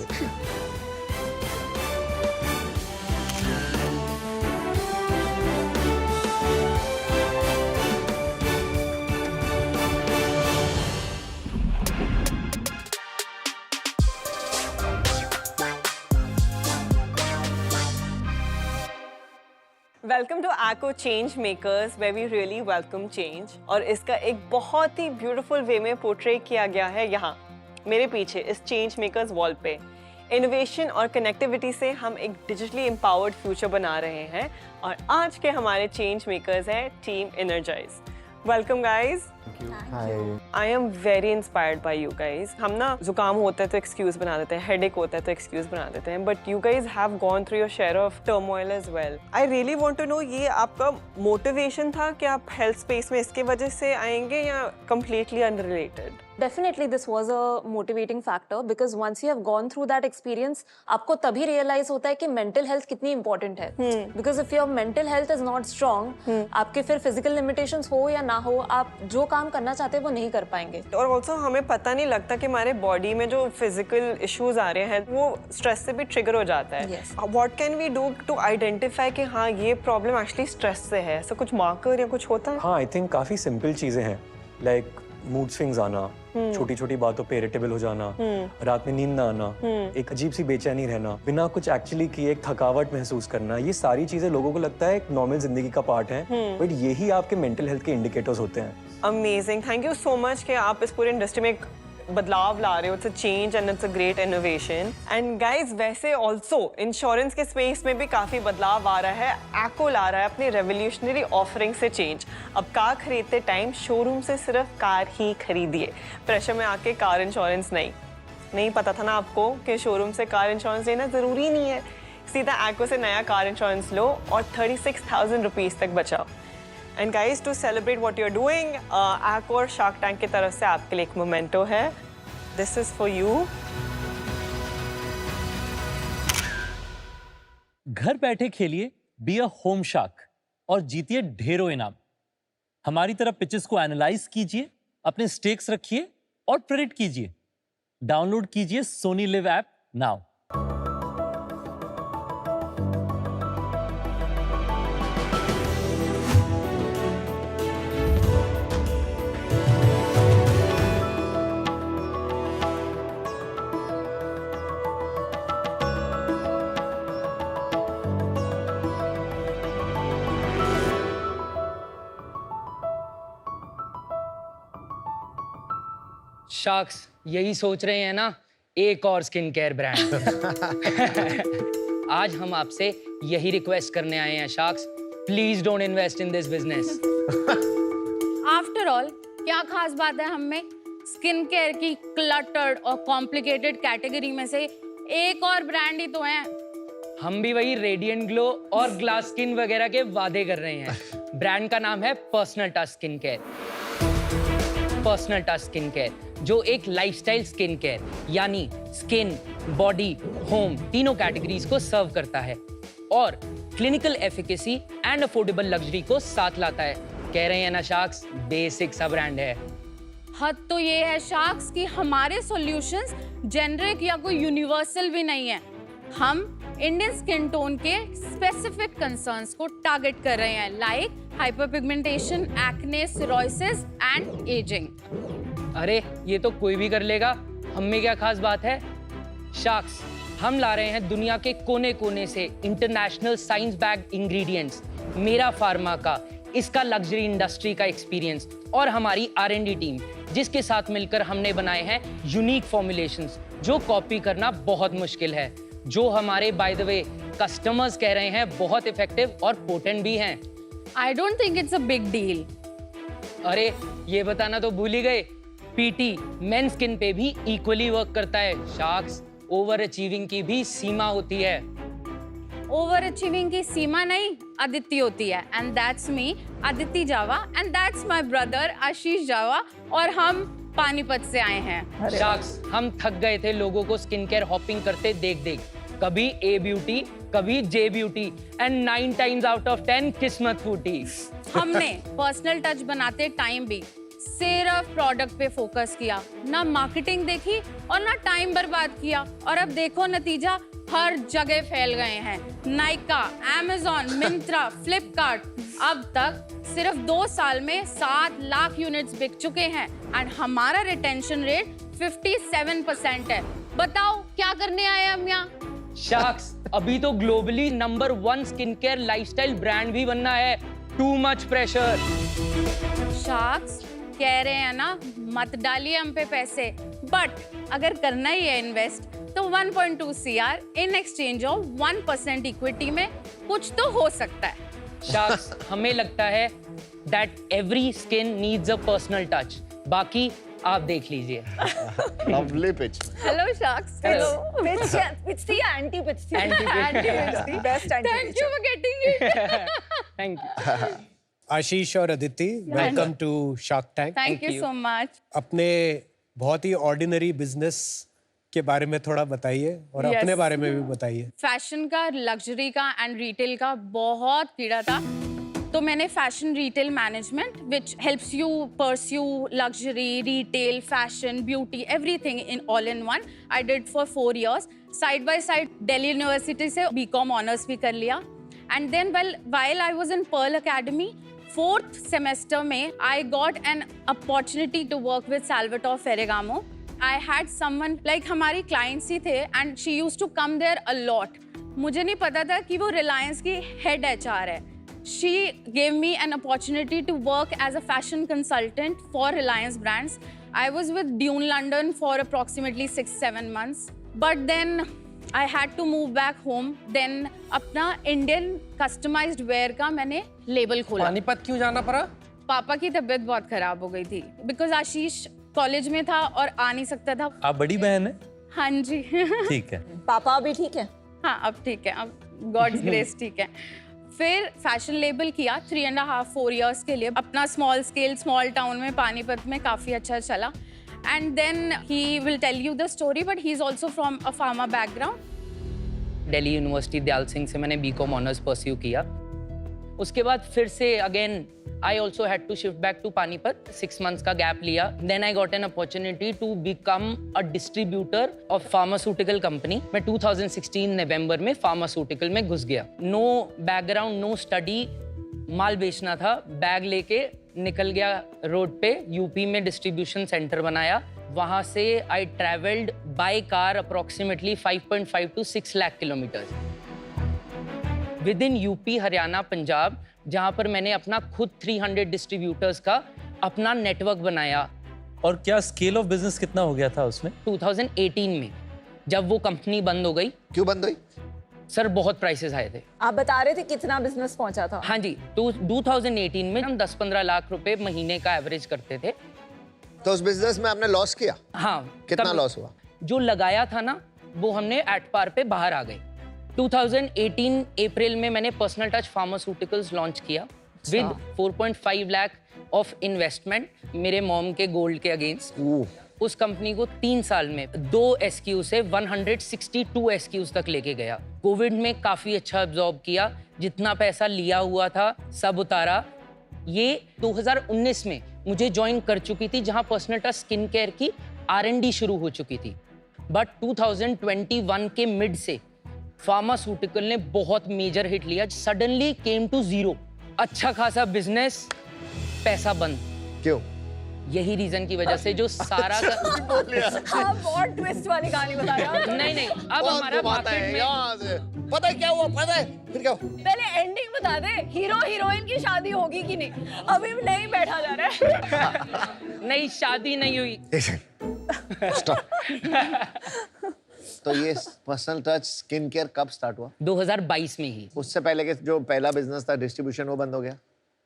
Welcome to ACO change makers where we really welcome change. और इसका एक बहुत ही ब्यूटीफुल वे में पोर्ट्रे किया गया है यहाँ मेरे पीछे इस चेंज मेकर्स वॉल पे. इनोवेशन और कनेक्टिविटी से हम एक डिजिटली एम्पावर्ड फ्यूचर बना रहे हैं और आज के हमारे चेंज मेकर्स हैं team energize. Welcome guys. I am very inspired by you guys. हम ना जुकाम होता है तो excuse बना देते हैं, headache होता है तो excuse बना देते हैं, but you guys have gone through your share of turmoil as well. I really want to know ये आपका motivation था कि आप health space में इसके वजह से आएंगे या completely unrelated?
Definitely this was a motivating factor because once you have gone through that experience, आपको तभी realize होता है कि mental health कितनी important है. Because if your mental health is not strong, आपके फिर physical limitations हो या ना हो, आप जो काम करना चाहते हैं वो नहीं कर पाएंगे.
और also हमें पता नहीं लगता कि हमारे body में जो physical issues आ रहे हैं वो stress से भी trigger हो जाता है.
Yes.
What can we do to identify कि हाँ ये problem actually stress से है? ऐसा कुछ marker या कुछ होता है?
हाँ, I think काफी simple चीजें हैं, like मूड स्विंग्स आना, छोटी छोटी बातों पे इरिटेबल हो जाना, रात में नींद ना आना, एक अजीब सी बेचैनी रहना, बिना कुछ एक्चुअली किए एक थकावट महसूस करना, ये सारी चीजें लोगों को लगता है एक नॉर्मल जिंदगी का पार्ट है, बट यही आपके मेंटल हेल्थ के इंडिकेटर्स होते हैं.
Amazing. Thank you so much कि आप इस पूरे इंडस्ट्री में एक बदलाव ला रहे हो. It's a change and it's a great innovation. And guys, वैसे also इंश्योरेंस के स्पेस में भी काफी बदलाव आ रहा है. ACO ला रहा है अपनी रेवोल्यूशनरी ऑफरिंग से चेंज. अब कार खरीदते टाइम शोरूम से सिर्फ कार ही खरीदिए. प्रेशर में आके कार इंश्योरेंस नहीं पता था ना आपको कि शोरूम से कार इंश्योरेंस लेना जरूरी नहीं है. सीधा ACO से नया कार इंश्योरेंस लो और 36,000 रुपीज तक बचाओ. And guys, to celebrate what you're doing, ACO और शार्क टैंक की तरफ से आपके लिए एक मोमेंटो है. This is for you.
घर बैठे खेलिए बी अ होम शार्क और जीतिए ढेरों इनाम. हमारी तरह पिचेस को एनालाइज कीजिए, अपने स्टेक्स रखिए और प्रेडिक्ट कीजिए. डाउनलोड कीजिए Sony LIV app now.
Sharks यही सोच रहे हैं ना, एक और स्किन केयर ब्रांड. आज हम आपसे यही रिक्वेस्ट करने आए हैं sharks, please don't invest in this business.
After all क्या खास बात है हम में? स्किन केयर की क्लटर्ड और कॉम्प्लिकेटेड कैटेगरी में से एक और ब्रांड ही तो है.
हम भी वही रेडिएंट ग्लो और ग्लास स्किन वगैरह के वादे कर रहे हैं. ब्रांड का नाम है personal touch skin care. Personal touch skin care जो एक लाइफस्टाइल स्किन केयर यानी स्किन, बॉडी, होम तीनों कैटेगरीज को सर्व करता है और clinical efficacy and affordable luxury को साथ लाता है. कह रहे हैं ना शार्क्स, बेसिक सा ब्रांड है.
हद तो ये है शार्क्स कि हमारे सॉल्यूशंस जेनरिक या कोई यूनिवर्सल भी नहीं है. हम इंडियन स्किन टोन के स्पेसिफिक कंसर्न्स को टारगेट कर रहे हैं, like hyperpigmentation, acne, cirrhosis and ageing.
अरे ये तो कोई भी कर लेगा, हम में क्या खास बात है. शार्क्स हम ला रहे हैं दुनिया के कोने कोने से इंटरनेशनल साइंस बैक्ड इंग्रेडिएंट्स, मेरा फार्मा का, इसका लग्जरी इंडस्ट्री का एक्सपीरियंस और हमारी R&D टीम, जिसके साथ मिलकर हमने बनाए हैं यूनिक फॉर्मुलेशंस जो कॉपी करना बहुत मुश्किल है, जो हमारे बाय द वे कस्टमर्स कह रहे हैं बहुत इफेक्टिव और पोटेंट भी हैं.
I don't think it's a big deal.
अरे ये बताना तो भूल ही गए, पीटी मेन स्किन पे भी इक्वली वर्क करता है. शार्क्स ओवर अचीविंग की भी सीमा होती है.
ओवर अचीविंग की सीमा नहीं, अदिति होती है. And that's me, Aditi Jawa, and that's my brother Ashish Jawa, और हम पानीपत से आए हैं.
शार्क्स हम थक गए थे लोगों को स्किन केयर हॉपिंग करते देख देख. कभी ए ब्यूटी, कभी J beauty, and 9 times out of 10 किस्मत फूटी.
हमने पर्सनल टच बनाते टाइम भी सिर्फ प्रोडक्ट पे फोकस किया, ना मार्केटिंग देखी और ना टाइम बर्बाद किया, और अब देखो नतीजा, हर जगह फैल गए हैं. नाइका, Amazon, मिंत्रा, फ्लिपकार्ट. अब तक सिर्फ 2 साल में 7 लाख यूनिट्स बिक चुके हैं एंड हमारा रिटेंशन रेट 57% है. बताओ क्या करने आए हम यहाँ?
शार्क्स अभी तो globally number 1 skin care lifestyle brand भी बनना है. Too much pressure.
शार्क्स कह रहे हैं ना, मत डालिए हम पे पैसे, बट अगर करना ही है इन्वेस्ट तो 1.2 CR in exchange of 1% equity में कुछ तो हो सकता है.
शार्क्स हमें लगता है that every skin needs a personal touch. बाकी आप देख लीजिए.
Lovely pitch.
Hello Sharks.
Hello.
Pitch थी या anti pitch थी?
Anti-pitch.
Anti-pitch थी. Best anti pitch.
Thank you for getting it.
Thank you.
Ashish और Aditi, welcome to Shark Tank.
Thank you so much.
अपने बहुत ही ऑर्डिनरी बिजनेस के बारे में थोड़ा बताइए और
Yes.
अपने बारे में भी बताइए.
फैशन का, लग्जरी का एंड रिटेल का बहुत कीड़ा था, तो मैंने fashion retail management which helps you pursue luxury, retail, fashion, beauty, everything in all in one. I did for 4 years. Side by side Delhi university से बीकॉम ऑनर्स भी कर लिया. And then while I was in Pearl Academy, 4th semester में I got an opportunity to work with Salvatore Ferragamo. I had someone like हमारी clients ही थे and she used to come there a lot. मुझे नहीं पता था कि वो Reliance की head HR है. She gave me an opportunity to work as a fashion consultant for Reliance brands. I was with Dune London for approximately 6-7 months. But then I had to move back home. Then अपना Indian customized wear का मैंने label खोला.
पानीपत क्यों जाना पड़ा?
पापा की तबीयत बहुत खराब हो गई थी. Because आशीष कॉलेज में था और आ नहीं सकता था.
आप बड़ी बहन है?
हाँ जी.
ठीक है.
पापा अभी ठीक है?
हाँ अब ठीक है, अब गॉड्स ग्रेस ठीक है. फिर फैशन लेबल किया 3.5-4 years के लिए. अपना स्मॉल स्केल स्मॉल टाउन में पानीपत में काफ़ी अच्छा चला. And then he will tell you the story, but he is also from a pharma background.
Delhi university Dayal Singh से मैंने बीकॉम ऑनर्स परस्यू किया. उसके बाद फिर से again I also had to shift back to Panipat. 6 months का गैप लिया. Then I got an opportunity to become a distributor of pharmaceutical company. मैं 2016 नवंबर में फार्मास्यूटिकल में घुस गया. नो बैकग्राउंड, नो स्टडी, माल बेचना था. बैग लेके निकल गया रोड पे. यूपी में डिस्ट्रीब्यूशन सेंटर बनाया. वहां से I travelled by car approximately 5.5 to 6 lakh kilometers with in UP, Haryana, Punjab, जहां पर मैंने अपना खुद 300 डिस्ट्रीब्यूटर्स का अपना नेटवर्क बनाया.
और क्या स्केल ऑफ बिजनेस कितना हो गया था उसमें?
2018 में जब वो कंपनी बंद हो गई.
क्यों बंद हुई?
सर बहुत प्राइसेस आए थे.
आप बता रहे थे कितना बिजनेस पहुंचा था?
हाँ जी, 2018 में हम 10-15 लाख रुपए महीने का एवरेज करते थे.
तो उस बिजनेस में आपने लॉस किया?
हाँ.
कितना लॉस हुआ?
जो लगाया था ना वो हमने एट पार पे बाहर आ गए. 2018 अप्रैल में मैंने पर्सनल टच फार्मास्यूटिकल्स लॉन्च किया विद 4.5 लाख ऑफ इन्वेस्टमेंट मेरे मॉम के गोल्ड के अगेंस्ट. उस कंपनी को 3 साल में 2 SKU से 162 SKUs तक लेके गया. कोविड में काफी अच्छा अब्जॉर्ब किया. जितना पैसा लिया हुआ था सब उतारा. ये 2019 में मुझे ज्वाइन कर चुकी थी जहां पर्सनल टच स्किन केयर की R&D शुरू हो चुकी थी. बट 2021 के मिड से फार्मास्यूटिकल ने बहुत मेजर हिट लिया. Suddenly came to zero. अच्छा खासा बिजनेस, पैसा बंद.
क्यों?
यही रीजन की वजह से जो सारा
हाँ, बहुत ट्विस्ट वाली कहानी बता रहे हो.
नहीं अब हमारा मार्केट में
पता है क्या हुआ? पता है फिर क्या हुआ?
पहले एंडिंग बता दे. हीरो हीरोइन की शादी होगी कि नहीं? अभी नहीं बैठा जा रहा है.
नहीं, शादी नहीं हुई.
तो ये पर्सनल टच स्किन केयर कब स्टार्ट हुआ?
2022 में ही.
उससे पहले के जो पहला बिजनेस था डिस्ट्रीब्यूशन वो बंद हो गया?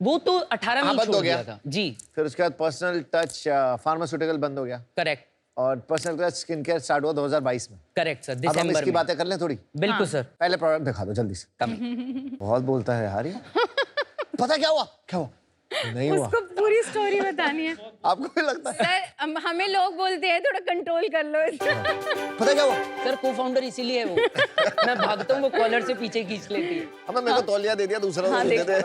वो तो 18 में
बंद हो गया
था जी.
फिर उसके बाद पर्सनल टच फार्मास्यूटिकल बंद हो गया.
करेक्ट.
और personal touch skin care start हुआ 2022 में.
Correct sir.
अब हम
दिसंबर
इसकी
में.
बातें कर लें थोड़ी?
बिल्कुल सर.
पहले प्रोडक्ट दिखा दो जल्दी से. बहुत बोलता है यार ये. पता क्या हुआ? क्या हुआ? नहीं हुआ.
उसको पूरी स्टोरी बतानी है.
आपको भी लगता है?
सर हमें लोग बोलते हैं थोड़ा कंट्रोल कर लो.
पता क्या हुआ?
सर को फाउंडर इसीलिए है वो. मैं भागता हूँ वो कॉलर से पीछे खींच लेती है.
हमें मेरे को तौलिया दे दिया, दूसरा दे दे.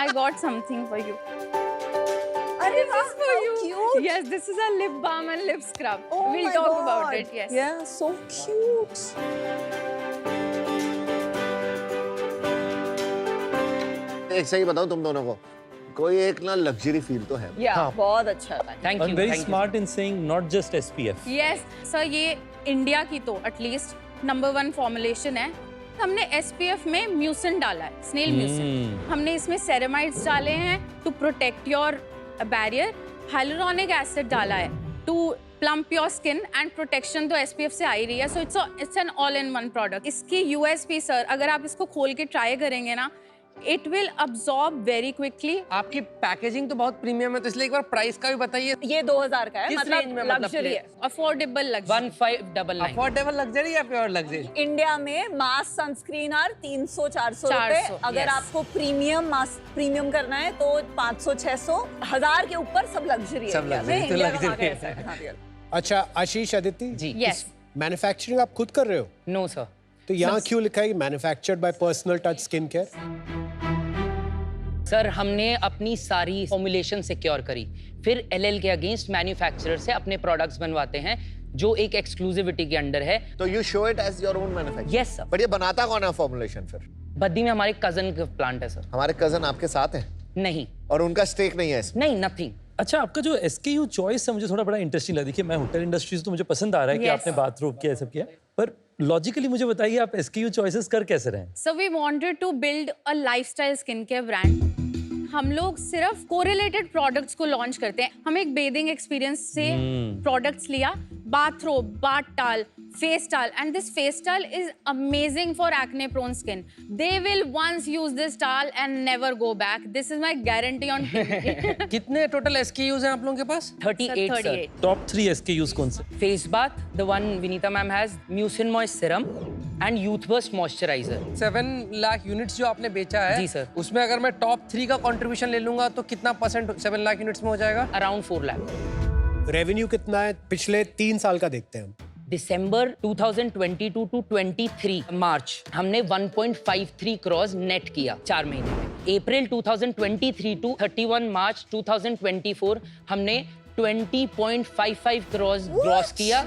I got something for you.
अरे वाह, so cute.
Yes, this is a lip balm and lip scrub.
Oh
We'll
my
talk
God.
about it. Yes.
Yeah, so cute.
एक सही बताओ तुम दोनों को, कोई एक ना लग्जरी फील तो है.
Yeah, बहुत अच्छा था.
Thank
I'm
you.
very smart in saying not just SPF.
Yes, sir ये इंडिया की तो एटलीस्ट नंबर 1 फॉर्मुलेशन है. हमने SPF में म्यूसिन डाला है, स्नेल म्यूसिन. हमने इसमें सेरेमाइड्स डाले हैं to protect your barrier. Hyaluronic acid डाला है to plump your skin and protection तो SPF से आ ही रही है. So it's an all in one product. इसकी USP सर, अगर आप इसको खोल के ट्राई करेंगे ना, It will absorb very quickly.
आपकी पैकेजिंग तो बहुत प्रीमियम है, तो इसलिए एक बार प्राइस का भी बताइए।
ये 2000 का है,
किस रेंज में
मतलब लग्जरी है,
Affordable luxury.
1599 अफोर्डेबल लग्जरी या प्योर लग्जरी?
इंडिया में मास सनस्क्रीन आर 300-400 रुपए। अगर
yes.
आपको प्रीमियम करना है तो 500-600, 1000 के ऊपर सब लग्जरी है।
सब luxury, तो
इंडिया का
luxury
market
है।
ऐसा है। हाँ, real।
अच्छा आशीष आदित्य
जी।
Yes.
मैन्युफैक्चरिंग आप खुद कर रहे हो?
No sir.
तो यहाँ क्यों लिखा है manufactured by personal touch skin care?
Sir हमने अपनी सारी फॉर्मुलेशन सिक्योर करी, फिर एलएल के अगेंस्ट मैन्युफैक्चरर से अपने प्रोडक्ट्स बनवाते हैं जो एक एक्सक्लूसिविटी के अंडर है।
तो you show it as your own manufacture?
Yes sir.
But ये बनाता कौन है फॉर्मुलेशन फिर?
बद्दी में हमारे कजन का प्लांट है सर।
हमारे कजन आपके साथ हैं?
नहीं।
और उनका स्टेक नहीं है इसमें?
नहीं, नथिंग।
अच्छा, आपका जो SKU चॉइस है मुझे थोड़ा बड़ा इंटरेस्टिंग लगा। देखिए मैं होटल इंडस्ट्री से तो मुझे पसंद आ रहा है कि
Yes.
आपने बाथरूम किया, सब किया, पर लॉजिकली मुझे बताइए आप SKU चॉइसेस कर कैसे रहे हैं?
So we wanted to build a lifestyle skincare brand. हम लोग सिर्फ कोरिलेटेड प्रोडक्ट्स को लॉन्च करते हैं। हम एक बेदिंग एक्सपीरियंस से प्रोडक्ट्स लिया, बाथरोब, बाथ टाल, face towel, and this face towel is amazing for acne prone skin. They will once use this towel and never go back. This is my guarantee on TV.
कितने total SKUs हैं आप लोगों के पास?
38 sir.
38.
Top 3 SKUs कौन से?
Face bath, the one Vinita ma'am has, mucin moist serum and youth burst moisturiser.
7 lakh units जो आपने बेचा है,
जी सर।
उसमें अगर मैं टॉप 3 का कंट्रीब्यूशन ले लूंगा तो कितना परसेंट 7 लाख यूनिट्स में हो जाएगा?
अराउंड 4 लाख।
रेवेन्यू कितना है पिछले 3 साल का देखते हैं हम।
दिसंबर 2022 टू 23 मार्च हमने 1.53 करोड़ नेट किया 4 महीने में। अप्रैल 2023 टू 31 मार्च 2024 हमने 20.55 करोड़ ग्रॉस किया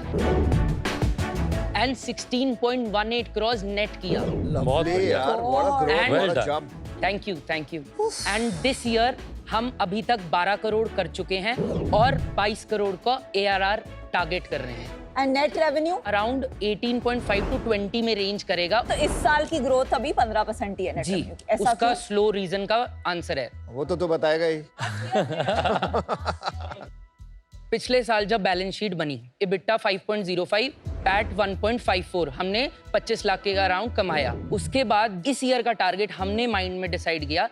एंड 16.18 करोड़ नेट किया।
बहुत बढ़िया
यार, what a growth,
And-
what a jump.
Thank you. And this year हम अभी तक 12 करोड़ कर चुके हैं और 22 करोड़ का ARR टारगेट कर रहे हैं।
And net revenue
around 18.5 to 20 में रेंज करेगा।
तो इस साल की ग्रोथ अभी 15% ही है नेट
जी,
रेवेन्यू की। ऐसा
उसका
क्यों?
स्लो रीजन का आंसर है।
वो तो बताएगा ही।
पिछले साल जब बैलेंस शीट बनी, EBITDA 5.05, पैट 1.54, हमने 25 लाख के अराउंड कमाया। उसके बाद इस ईयर का टारगेट हमने माइंड में डिसाइड किया,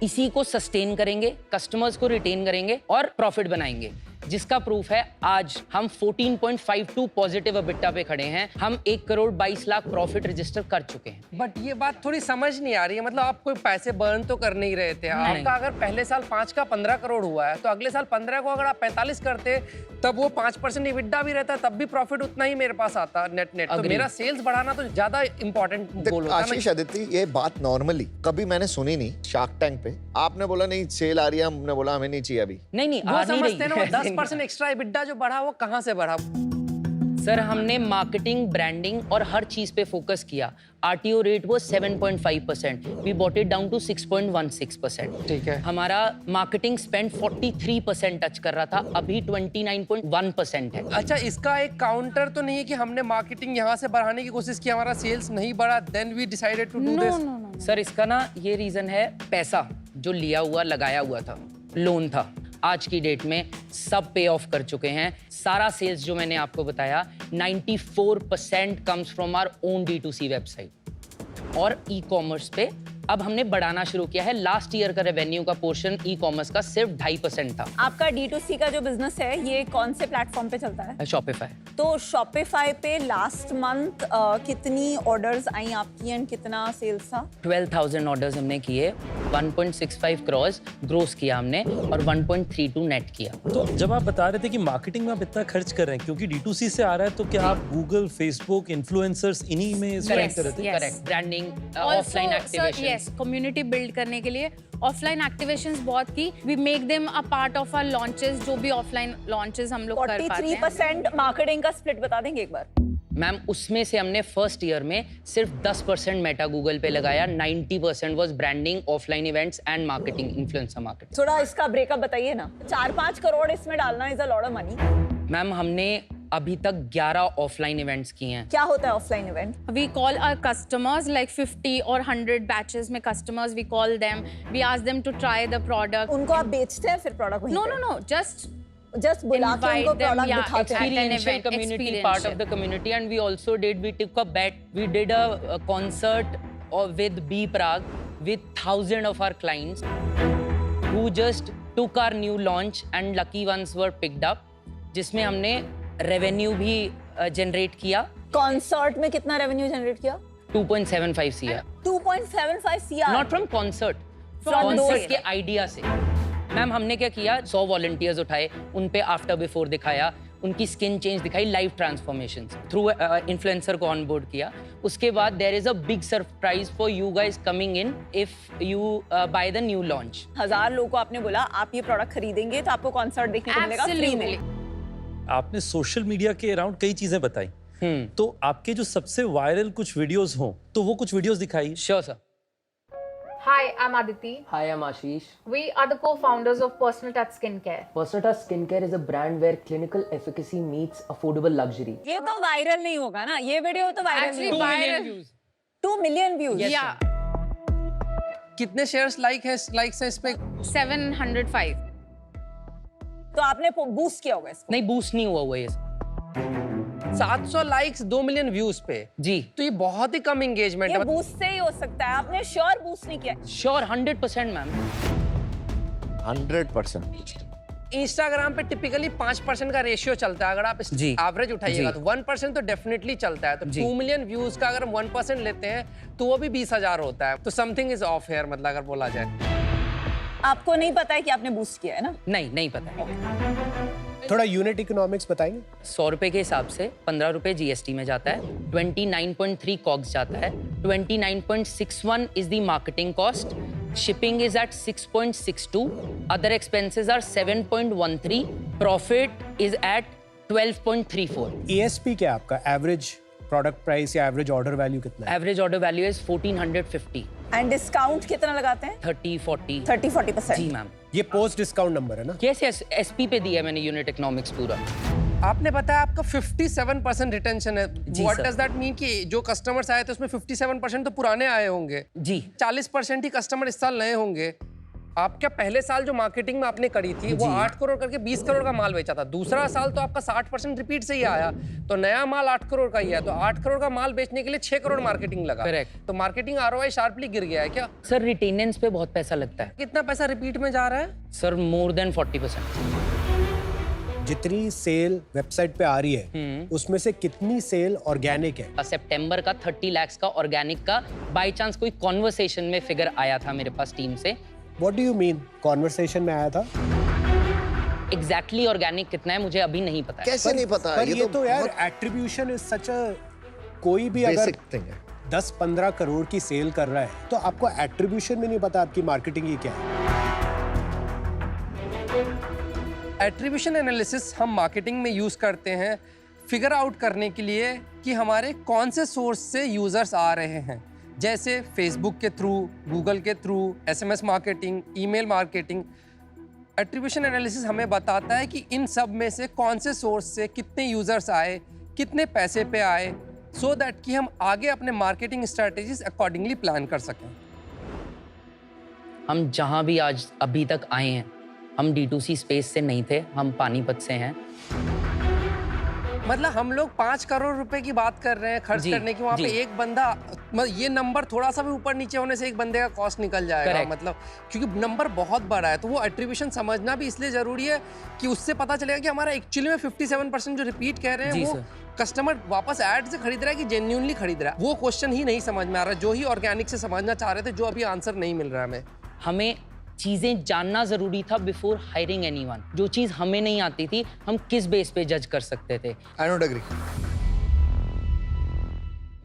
इसी को सस्टेन करेंगे, कस्टमर्स को रिटेन करेंगे और प्रॉफिट बनाएंगे, जिसका प्रूफ है आज हम 14.52 पॉजिटिव EBITDA पे खड़े हैं। हम 1 करोड़ 22 लाख प्रॉफिट रजिस्टर कर चुके हैं।
बट ये बात थोड़ी समझ नहीं आ रही है, मतलब आप कोई पैसे बर्न तो कर नहीं रहे थे। आपका अगर पहले साल 5 का 15 करोड़ हुआ है तो अगले साल 15 को अगर आप 45 करते तब वो 5% EBITDA भी रहता, तब भी प्रॉफिट उतना ही मेरे पास आता नेट। तो
Agree.
मेरा सेल्स बढ़ाना तो ज्यादा इंपॉर्टेंट गोल होता है।
आशीष आदित्य, ये बात नॉर्मली कभी मैंने सुनी नहीं। शार्क टैंक पे आपने बोला नहीं सेल आ रही है, हमने बोला हमें नहीं चाहिए अभी।
नहीं
वो
आ नहीं
समझते हैं ना, वो
रही।
10% एक्स्ट्रा EBITDA जो बढ़ा वो कहाँ से बढ़ा?
सर हमने मार्केटिंग, ब्रांडिंग और हर चीज पे फोकस किया। RTO रेट वो 7.5%, we bought it down to 6.16%।
ठीक है।
हमारा मार्केटिंग स्पेंड 43% टच कर रहा था, अभी 29.1% है।
अच्छा, इसका एक काउंटर तो नहीं है कि हमने मार्केटिंग यहाँ से बढ़ाने की कोशिश की, हमारा सेल्स नहीं बढ़ा, then we decided to do this?
Sir इसका ना ये रीजन है, पैसा जो लिया हुआ लगाया हुआ था, लोन था, आज की डेट में सब पे ऑफ कर चुके हैं। सारा सेल्स जो मैंने आपको बताया 94% comes from our own D2C website और ई कॉमर्स पे अब हमने बढ़ाना शुरू किया है। लास्ट ईयर का रेवेन्यू का पोर्शन ई कॉमर्स का सिर्फ 2.5% था।
आपका D2C का जो बिजनेस है ये कौन से प्लेटफॉर्म पे चलता है?
शॉपिफाई।
तो शॉपिफाई पे लास्ट मंथ कितनी ऑर्डर्स आई आपकी एंड कितना सेल्स था?
12,000 ऑर्डर्स हमने किए, 1.65 करोड़ ग्रोस किया हमने और 1.32 नेट किया।
तो जब आप बता रहे थे कि मार्केटिंग में आप इतना खर्च कर रहे हैं क्योंकि D2C से आ रहा है, तो क्या आप गूगल, फेसबुक, इन्फ्लुएंसर्स इन्हीं में स्पेंड कर रहे थे?
Correct. Branding, offline activation.
Yes, community build करने के लिए ऑफलाइन एक्टिवेशंस बहुत की। We make them a part of our launches, जो भी ऑफलाइन लॉन्चेस हम लोग कर पाते हैं।
43% मार्केटिंग का स्प्लिट बता देंगे एक बार?
मैम उसमें से हमने फर्स्ट ईयर में सिर्फ 10% मेटा गूगल पे लगाया, 90% was branding, offline events and marketing, influencer marketing.
थोड़ा इसका ब्रेकअप बताइए ना। 4-5 करोड़ इसमें डालना is a lot of money.
Ma'am हमने अभी तक 11 ऑफलाइन इवेंट्स किए हैं।
क्या होता है offline event?
We call our customers like 50 or 100 batches में customers, we call them, we ask them to try the product.
उनको आप बेचते हैं फिर प्रोडक्ट?
No, just
बुला के उनको प्रोडक्ट दिखाते हैं।
Experiential community, part of the community, and we also did, we took a bet, we did a concert with B Prague with thousands of our clients who just took our new launch and lucky ones were picked up, जिसमें हमने revenue भी generate किया।
Concert में कितना revenue generate किया?
2.75 CR।
2.75 CR।
Not from concert, concert के idea से। Ma'am हमने क्या किया, 100 वॉलंटियर्स उठाए, उन पे आफ्टर बिफोर दिखाया, उनकी स्किन चेंज दिखाई, लाइव ट्रांसफॉर्मेशन थ्रू इन्फ्लुएंसर को ऑन बोर्ड किया। उसके बाद there is a big surprise for you guys coming in if you buy the new launch.
1000 लोगों को आपने बोला आप ये प्रोडक्ट खरीदेंगे तो आपको कॉन्सर्ट देखने को मिलेगा फ्री में।
आपने सोशल मीडिया के अराउंड कई चीजें बताई, तो आपके जो सबसे वायरल कुछ वीडियोस हों तो वो कुछ वीडियोस दिखाइए।
Sure sir.
Hi, I'm Aditi.
Hi, I'm Ashish.
We are the co-founders of Personal Touch Skincare.
Personal Touch Skincare is a brand where clinical efficacy meets affordable luxury.
ये तो viral नहीं होगा ना, ये वीडियो तो viral नहीं होगा।
2 million views।
2 million views।
Yeah.
कितने शेयर्स लाइक्स हैं इस पे?
705.
तो आपने बूस्ट किया होगा इसको?
नहीं, बूस्ट नहीं हुआ ये।
700 लाइक्स 2 मिलियन व्यूज पे
जी,
तो ये बहुत ही कम एंगेजमेंट
ये
है।
बूस्ट से ही हो सकता है, आपने श्योर बूस्ट नहीं किया?
Sure 100% ma'am.
100%।
इंस्टाग्राम पे टिपिकली 5% का रेशियो चलता है। अगर आप
जी,
एवरेज उठाइएगा
जी,
तो 1% तो डेफिनेटली चलता है। तो
जी,
2 मिलियन व्यूज का अगर हम 1% लेते हैं तो वो भी 20,000 होता है। तो समथिंग इज ऑफ हियर, मतलब अगर बोला जाए।
आपको नहीं पता है कि आपने बूस्ट किया है ना?
नहीं पता है।
थोड़ा यूनिट इकोनॉमिक्स बताएंगे।
100 रुपए के हिसाब से 15 रुपए जीएसटी में जाता है, 29.3 कॉग्स जाता है, 29.61 is the marketing cost, shipping is at 6.62, other expenses are 7.13, profit is at 12.34।
ASP क्या है आपका? एवरेज प्रोडक्ट प्राइस या एवरेज ऑर्डर वैल्यू कितना है?
Average order value is 1450।
And discount कितना लगाते हैं?
30-40%। जी मैम।
ये पोस्ट डिस्काउंट नंबर है ना?
यस एसपी पे दिया मैंने यूनिट इकोनॉमिक्स पूरा।
आपने बताया आपका 57% रिटेंशन है। What
sir.
Does that mean कि जो कस्टमर्स आए थे उसमें 57% तो पुराने आए होंगे
जी,
40% ही कस्टमर इस साल नए होंगे। आप क्या पहले साल जो मार्केटिंग में आपने करी थी वो 8 करोड़ करके 20 करोड़ का माल बेचा था, दूसरा साल तो आपका 60% रिपीट से ही आया, तो नया माल 8 करोड़ का ही है, तो 8 करोड़ का माल बेचने के लिए 6 करोड़ मार्केटिंग लगा।
करेक्ट।
तो मार्केटिंग आरओआई शार्पली गिर गया है क्या?
सर रिटेनेंस पे बहुत पैसा लगता है।
कितना पैसा रिपीट में जा रहा है?
Sir more than 40%।
जितनी सेल वेबसाइट पे आ रही है उसमें से कितनी सेल ऑर्गेनिक है?
सितंबर का 30 लाख का ऑर्गेनिक का बाय चांस कोई कॉन्वर्सेशन में फिगर आया था मेरे पास टीम से।
What do you mean? Conversation में आया था?
एग्जैक्टली ऑर्गेनिक कितना है मुझे अभी नहीं पता है।
कैसे नहीं पता?
पर ये तो यार एट्रीब्यूशन इज सच अ, कोई भी अगर 10-15 करोड़ की सेल कर रहा है तो आपको एट्रीब्यूशन में नहीं पता आपकी मार्केटिंग ही क्या है।
एट्रीब्यूशन एनालिसिस हम मार्केटिंग में यूज करते हैं फिगर आउट करने के लिए कि हमारे कौन से सोर्स से यूजर्स आ रहे हैं, जैसे फेसबुक के थ्रू, गूगल के through, SMS marketing, email marketing. Attribution analysis हमें बताता है कि इन सब में से कौन से सोर्स से कितने यूजर्स आए, कितने पैसे पे आए, सो दैट कि हम आगे अपने मार्केटिंग स्ट्रेटेजीज अकॉर्डिंगली प्लान कर सकें।
हम जहां भी आज अभी तक आए हैं, हम D2C स्पेस से नहीं थे, हम पानीपत से हैं।
मतलब हम लोग 5 करोड़ रुपए की बात कर रहे हैं खर्च करने की, वहाँ पे एक बंदा, मतलब ये नंबर थोड़ा सा भी ऊपर नीचे होने से एक बंदे का कॉस्ट निकल जाएगा। मतलब क्योंकि नंबर बहुत बड़ा है, तो वो एट्रीब्यूशन समझना भी इसलिए जरूरी है कि उससे पता चलेगा कि हमारा एक्चुअली में 57% जो रिपीट कह रहे हैं वो कस्टमर वापस ऐड से खरीद रहा है कि जेन्युइनली खरीद रहा है। वो क्वेश्चन ही नहीं समझ में आ रहा, जो ही ऑर्गेनिक से समझना चाह रहे थे, जो अभी आंसर नहीं मिल रहा है
हमें चीजें जानना जरूरी था बिफोर हायरिंग एनीवन। जो चीज हमें नहीं आती थी, हम किस बेस पे जज कर सकते थे?
I don't agree.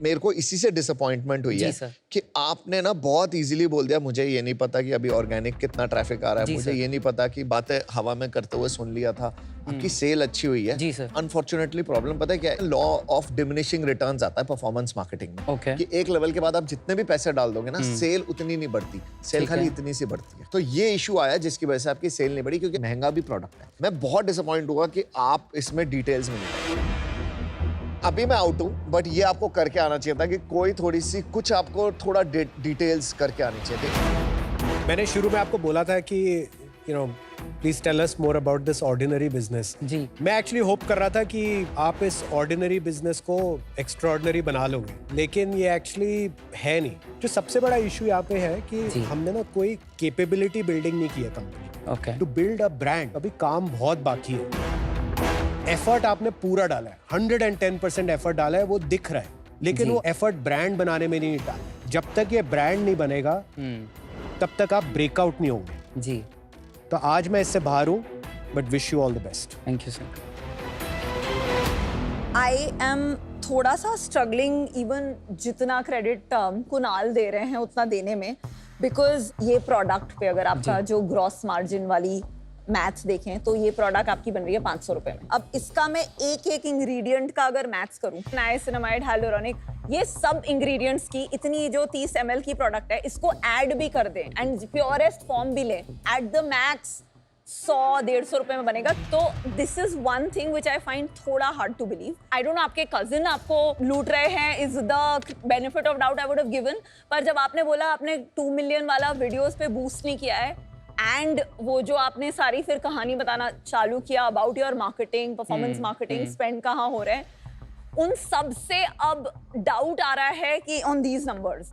मेरे को इसी से डिसअपॉइंटमेंट हुई है कि आपने ना बहुत इजीली बोल दिया, मुझे ये नहीं पता कि अभी ऑर्गेनिक कितना ट्रैफिक आ रहा है, मुझे ये नहीं पता कि बातें हवा में करते हुए सुन लिया था। आपकी सेल अच्छी हुई है। अनफॉर्चुनेटली प्रॉब्लम पता है क्या है? लॉ ऑफ डिमिनिशिंग रिटर्न्स आता है परफॉर्मेंस मार्केटिंग में कि एक लेवल के बाद आप जितने भी पैसे डाल दोगे ना, सेल उतनी नहीं बढ़ती, सेल खाली इतनी सी बढ़ती है। तो ये इशू आया जिसकी वजह से आपकी सेल नहीं बढ़ी, क्योंकि महंगा भी प्रोडक्ट है। मैं बहुत डिसअपॉइंट हुआ कि आप इसमें डिटेल्स में नहीं। अभी मैं आउट हूँ, बट ये आपको करके आना चाहिए था कि कोई थोड़ी सी कुछ आपको थोड़ा डिटेल्स करके आनी चाहिए थी।
मैंने शुरू में आपको बोला था कि please tell us more about this ordinary business.
जी
मैं एक्चुअली होप कर रहा था कि आप इस ऑर्डिनरी बिजनेस को एक्स्ट्रॉर्डिनरी बना लोगे, लेकिन ये एक्चुअली है नहीं। जो सबसे बड़ा इशू यहाँ पे है कि हमने ना कोई कैपेबिलिटी बिल्डिंग नहीं किया company.
Okay,
to build a brand अभी काम बहुत बाकी है। एफर्ट आपने पूरा डाला है, 110% एफर्ट डाला है, वो दिख रहा है, लेकिन वो एफर्ट ब्रांड बनाने में नहीं डाला। जब तक ये ब्रांड नहीं बनेगा तब तक आप ब्रेकआउट नहीं होंगे।
जी,
तो आज मैं इससे बाहर हूँ, but wish you all the best.
Thank you sir.
I am थोड़ा सा स्ट्रगलिंग, इवन जितना क्रेडिट कुणाल दे रहे हैं उतना देने में, बिकॉज ये प्रोडक्ट पे अगर आपका जो ग्रॉस मार्जिन वाली मैथ्स देखें तो ये प्रोडक्ट आपकी बन रही है 500 रुपए में। अब इसका मैं एक एक इंग्रेडिएंट का अगर मैथ्स करूं, नाइसिनामाइड, हाइलुरोनिक, ये सब इंग्रेडिएंट्स की इतनी जो 30 ml की प्रोडक्ट है, इसको ऐड भी कर दें एंड प्योरेस्ट फॉर्म भी लें, एट द मैक्स 100-150 रुपए में बनेगा। तो this is one thing which I find थोड़ा hard to believe. I don't know आपके कजिन आपको लूट रहे हैं, is the benefit of doubt I would have given, पर जब आपने बोला आपने 2 मिलियन वाला वीडियोस पे बूस्ट नहीं किया है, एंड वो जो आपने सारी फिर कहानी बताना चालू किया about your marketing, performance marketing, spend कहाँ हो रहे हैं, उन सब से अब डाउट आ रहा है कि ऑन दीज नंबर्स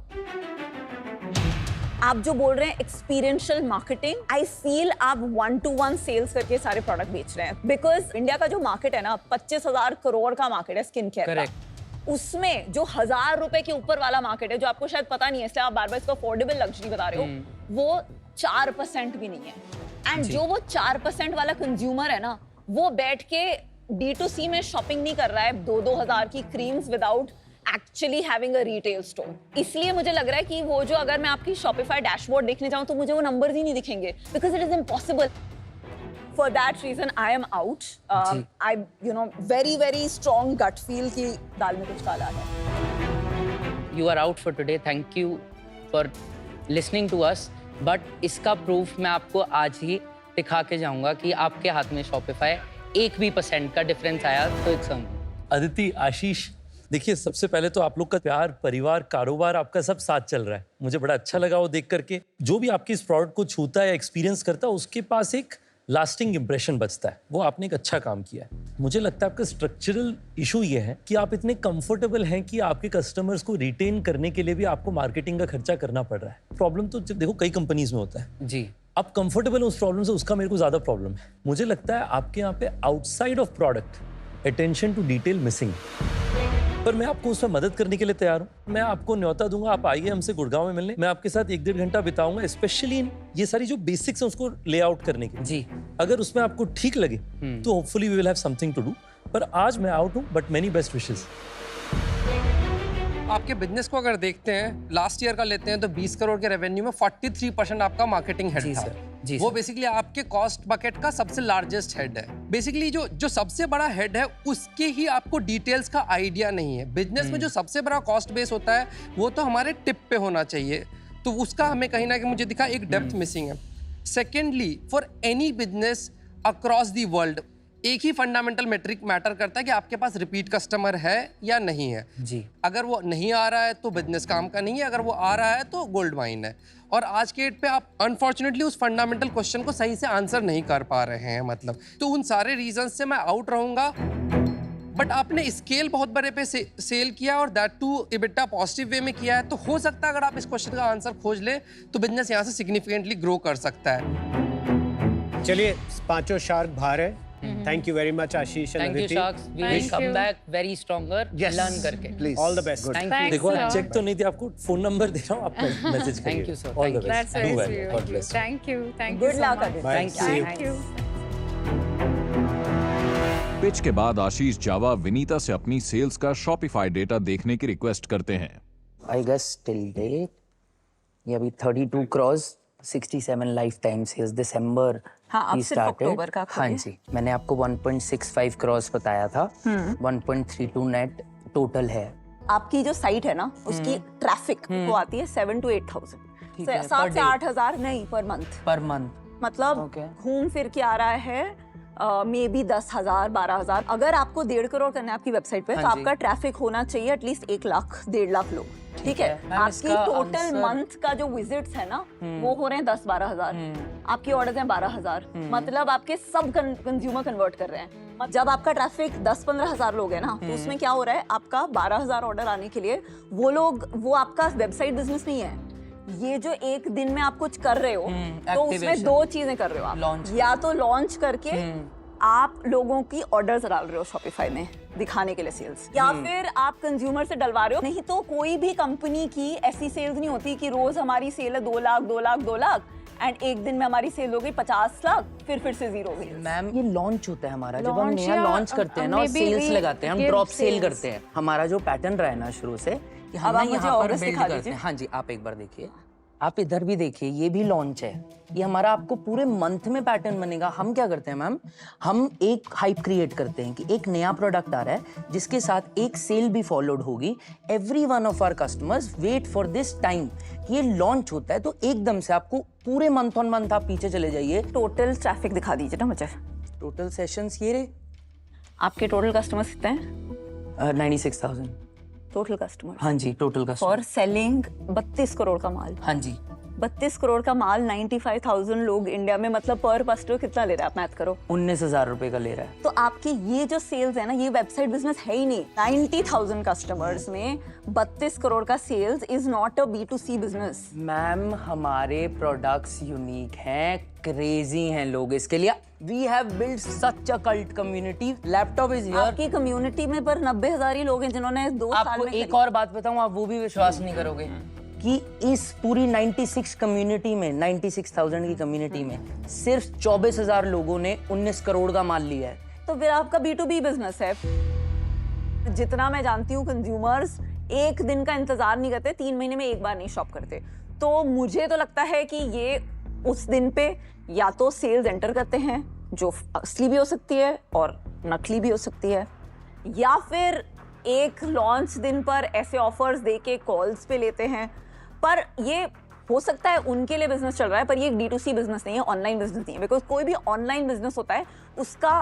आप जो बोल रहे हैं एक्सपीरियंशियल मार्केटिंग, आई फील आप 1-to-1 सेल्स करके सारे प्रोडक्ट बेच रहे हैं। बिकॉज इंडिया का जो मार्केट है ना, 25,000 करोड़ का मार्केट है स्किन केयर का, उसमें जो 1,000 रुपए के ऊपर वाला मार्केट है, जो आपको शायद पता नहीं है इसलिए आप बार बार इसको अफोर्डेबल लग्जरी बता रहे हो, वो 4% भी नहीं है। एंड जो वो 4% वाला कंज्यूमर है ना, वो बैठ के D2C में शॉपिंग नहीं कर रहा है 2-2 हज़ार की creams without actually having a retail store. इसलिए मुझे लग रहा है कि वो जो अगर मैं आपकी शॉपिफाई डैशबोर्ड देखने जाऊं तो मुझे वो नंबर्स ही नहीं दिखेंगे, because it is impossible. For that reason I am out. I very very strong gut feel कि दाल में कुछ काला है।
You are out for today, thank you for listening to us, but इसका प्रूफ मैं आपको आज ही दिखा के जाऊंगा कि आपके हाथ में शॉपिफाई 1% का डिफरेंस आया तो इट्स
अदिति, आशीष, देखिए सबसे पहले तो आप लोग का प्यार, परिवार, कारोबार, आपका सब साथ चल रहा है। मुझे बड़ा अच्छा लगा वो देख करके। जो भी आपके इस प्रोडक्ट को छूता है, एक्सपीरियंस करता है, उसके पास एक लास्टिंग इंप्रेशन बचता है। वो आपने एक अच्छा काम किया है। मुझे लगता है आपका स्ट्रक्चरल इशू ये है कि आप इतने कंफर्टेबल हैं कि आपके कस्टमर्स को रिटेन करने के लिए भी आपको मार्केटिंग का खर्चा करना पड़ रहा है। प्रॉब्लम तो देखो कई कंपनीज में होता है
जी।
आप कंफर्टेबल हो उस प्रॉब्लम से, उसका मेरे को ज्यादा प्रॉब्लम है। मुझे लगता है आपके यहाँ पे outside of product attention to detail missing, पर मैं आपको उसमें मदद करने के लिए तैयार हूँ। मैं आपको न्योता दूंगा, आप आइए हमसे गुड़गांव में मिलने। मैं आपके साथ 1-1.5 घंटा बिताऊंगा, स्पेशली ये सारी जो बेसिक्स हैं उसको ले आउट करने के
जी।
अगर उसमें आपको ठीक लगे तो hopefully we will have something to do. पर आज मैं आउट हूँ, बट मेनी बेस्ट विशेस।
आपके बिजनेस को अगर देखते हैं, लास्ट ईयर का लेते हैं तो 20 करोड़ के रेवेन्यू में 43% आपका मार्केटिंग हेड था।
जी
वो बेसिकली आपके कॉस्ट बकेट का सबसे लार्जेस्ट हेड है। बेसिकली जो सबसे बड़ा हेड है उसके ही आपको डिटेल्स का आइडिया नहीं है। बिजनेस में जो सबसे बड़ा कॉस्ट बेस होता है वो तो हमारे टिप पे होना चाहिए, तो उसका हमें कहीं ना कहीं मुझे दिखा एक डेप्थ मिसिंग है। Secondly, for any business across the world एक ही फंडामेंटल मेट्रिक मैटर करता है कि आपके पास रिपीट कस्टमर है या नहीं है
जी।
अगर वो नहीं आ रहा है तो बिजनेस काम का नहीं है, अगर वो आ रहा है तो गोल्ड माइन है। और आज के डेट पे आप अनफॉर्चुनेटली उस फंडामेंटल क्वेश्चन को सही से आंसर नहीं कर पा रहे हैं। मतलब तो उन सारे रीजन से मैं आउट रहूंगा। बट आपने स्केल बहुत बड़े पे सेल किया और that to EBITDA positive way में किया है, तो हो सकता है अगर आप इस क्वेश्चन का आंसर खोज ले तो बिजनेस यहाँ से सिग्निफिकेंटली ग्रो कर सकता है।
चलिए, पांचों शार्क बाहर है। Thank you very much, Ashish and
Thank you,
Aditi.
Sharks. We will come back very stronger.
Yes.
Learn करके.
Please.
All the best.
Thank you.
देखो चेक तो नहीं थी, आपको फोन नंबर दे रहा हूँ, आप मैसेज करिए।
Thank you, sir.
All the
Thank you.
best.
That's very
Do well.
sweet.
God bless.
Thank you. Thank you
Good
so
luck,
much.
Aditi.
Bye.
Thank you.
Thank you.
Pitch के बाद आशीष जावा विनीता से अपनी sales का Shopify data देखने की request करते हैं।
I guess till date, ये अभी 32 crores, 67 lifetime sales, December
हाँ, अब
ही
सिर्फ
started।
अक्टूबर का
हाँ जी, मैंने आपको 1.65 crores बताया था, 1.32 net total है।
आपकी जो साइट है ना, उसकी ट्रैफिक वो आती है 7 to 8,000, 7 से 8,000 नहीं पर मंथ।
पर मंथ,
मतलब घूम फिर के आ रहा है मे बी 10,000 12,000। अगर आपको 1.5 करोड़ करना है आपकी वेबसाइट पे, तो आपका ट्रैफिक होना चाहिए एटलीस्ट 1 लाख 1.5 लाख लोग। ठीक है,
मैम,
आपकी
इसका
टोटल
आंसर-
मंथ का जो विजिट्स है ना वो हो रहे हैं 10-12 हजार, आपकी ऑर्डर्स हैं 12 हजार, मतलब आपके सब कंज्यूमर कन्वर्ट कर रहे हैं। जब आपका ट्रैफिक 10-15 हजार लोग है ना, तो उसमें क्या हो रहा है, आपका 12 हजार ऑर्डर आने के लिए वो आपका वेबसाइट बिजनेस नहीं है, ये जो एक दिन में आप कुछ कर रहे हो तो उसमें
activation।
2 चीजें कर रहे हो आप,
Launch।
या तो लॉन्च करके आप लोगों की ऑर्डर्स डाल रहे हो शॉपिफाई में दिखाने के लिए सेल्स, या फिर आप कंज्यूमर से डलवा रहे हो। नहीं तो कोई भी कंपनी की ऐसी सेल्स नहीं होती कि रोज हमारी सेल है 2 लाख एंड एक दिन में हमारी सेल हो गई 50 लाख, फिर से जीरो हो गई।
मैम ये लॉन्च होता है हमारा, जब हम
Launch
नया
या
लॉन्च करते हैं ना और
maybe
सेल्स
we
लगाते हैं, हम
give
ड्रॉप सेल
sales।
करते हैं। हमारा जो पैटर्न रहा है ना शुरू से कि हम
अब
ना
आप मुझे
यहाँ पर
August
बिल्ड
दिखा
करते
दीजिए।
हैं। हाँ जी, आप एक बार देखिए, आप इधर भी देखिए, ये भी लॉन्च है। ये हमारा आपको पूरे मंथ में पैटर्न बनेगा। हम क्या करते हैं मैम, हम एक हाइप क्रिएट करते हैं कि एक नया प्रोडक्ट आ रहा है जिसके साथ एक सेल भी फॉलोड होगी। Every one of our customers wait for this time, ये लॉन्च होता है तो एकदम से आपको पूरे मंथ ऑन मंथ आप पीछे चले जाइए।
टोटल ट्रैफिक दिखा दीजिए ना मुझे।
टोटल सेशंस ये रहे,
आपके टोटल कस्टमर्स कितने हैं?
96,000।
टोटल कस्टमर
हाँ जी, total customer.
For selling 32 crore का माल।
हाँ जी,
32 करोड़ का माल, 95,000 लोग इंडिया में, मतलब पर कस्टमर कितना ले रहा है, आप मैथ करो।
19,000 रुपए का ले रहा है।
तो आपकी ये जो सेल्स है ना, ये वेबसाइट बिजनेस है ही नहीं। 90,000 कस्टमर्स में 32 करोड़ का sales is not a B2C business.
Ma'am हमारे प्रोडक्ट्स यूनिक हैं, क्रेजी हैं लोग इसके लिए। We have build such a cult community. Laptop is here.
आपकी कम्युनिटी में पर 90,000 ही लोग हैं जिन्होंने 2 साल
आपको
में
एक और बात बताऊं, आप वो भी विश्वास नहीं करोगे कि इस पूरी 96 कम्युनिटी में, 96,000 की कम्युनिटी में सिर्फ 24,000 लोगों ने 19 करोड़ का माल लिया है।
तो फिर आपका B2B बिजनेस है। जितना मैं जानती हूँ, कंज्यूमर्स एक दिन का इंतजार नहीं करते, 3 महीने में एक बार नहीं शॉप करते। तो मुझे तो लगता है कि ये उस दिन पे या तो सेल्स एंटर करते हैं जो असली भी हो सकती है और नकली भी हो सकती है, या फिर एक लॉन्च दिन पर ऐसे ऑफर्स दे के कॉल्स पे लेते हैं। पर ये हो सकता है उनके लिए बिजनेस चल रहा है, पर ये D2C बिजनेस नहीं है, ऑनलाइन बिजनेस नहीं है। बिकॉज कोई भी ऑनलाइन बिजनेस होता है उसका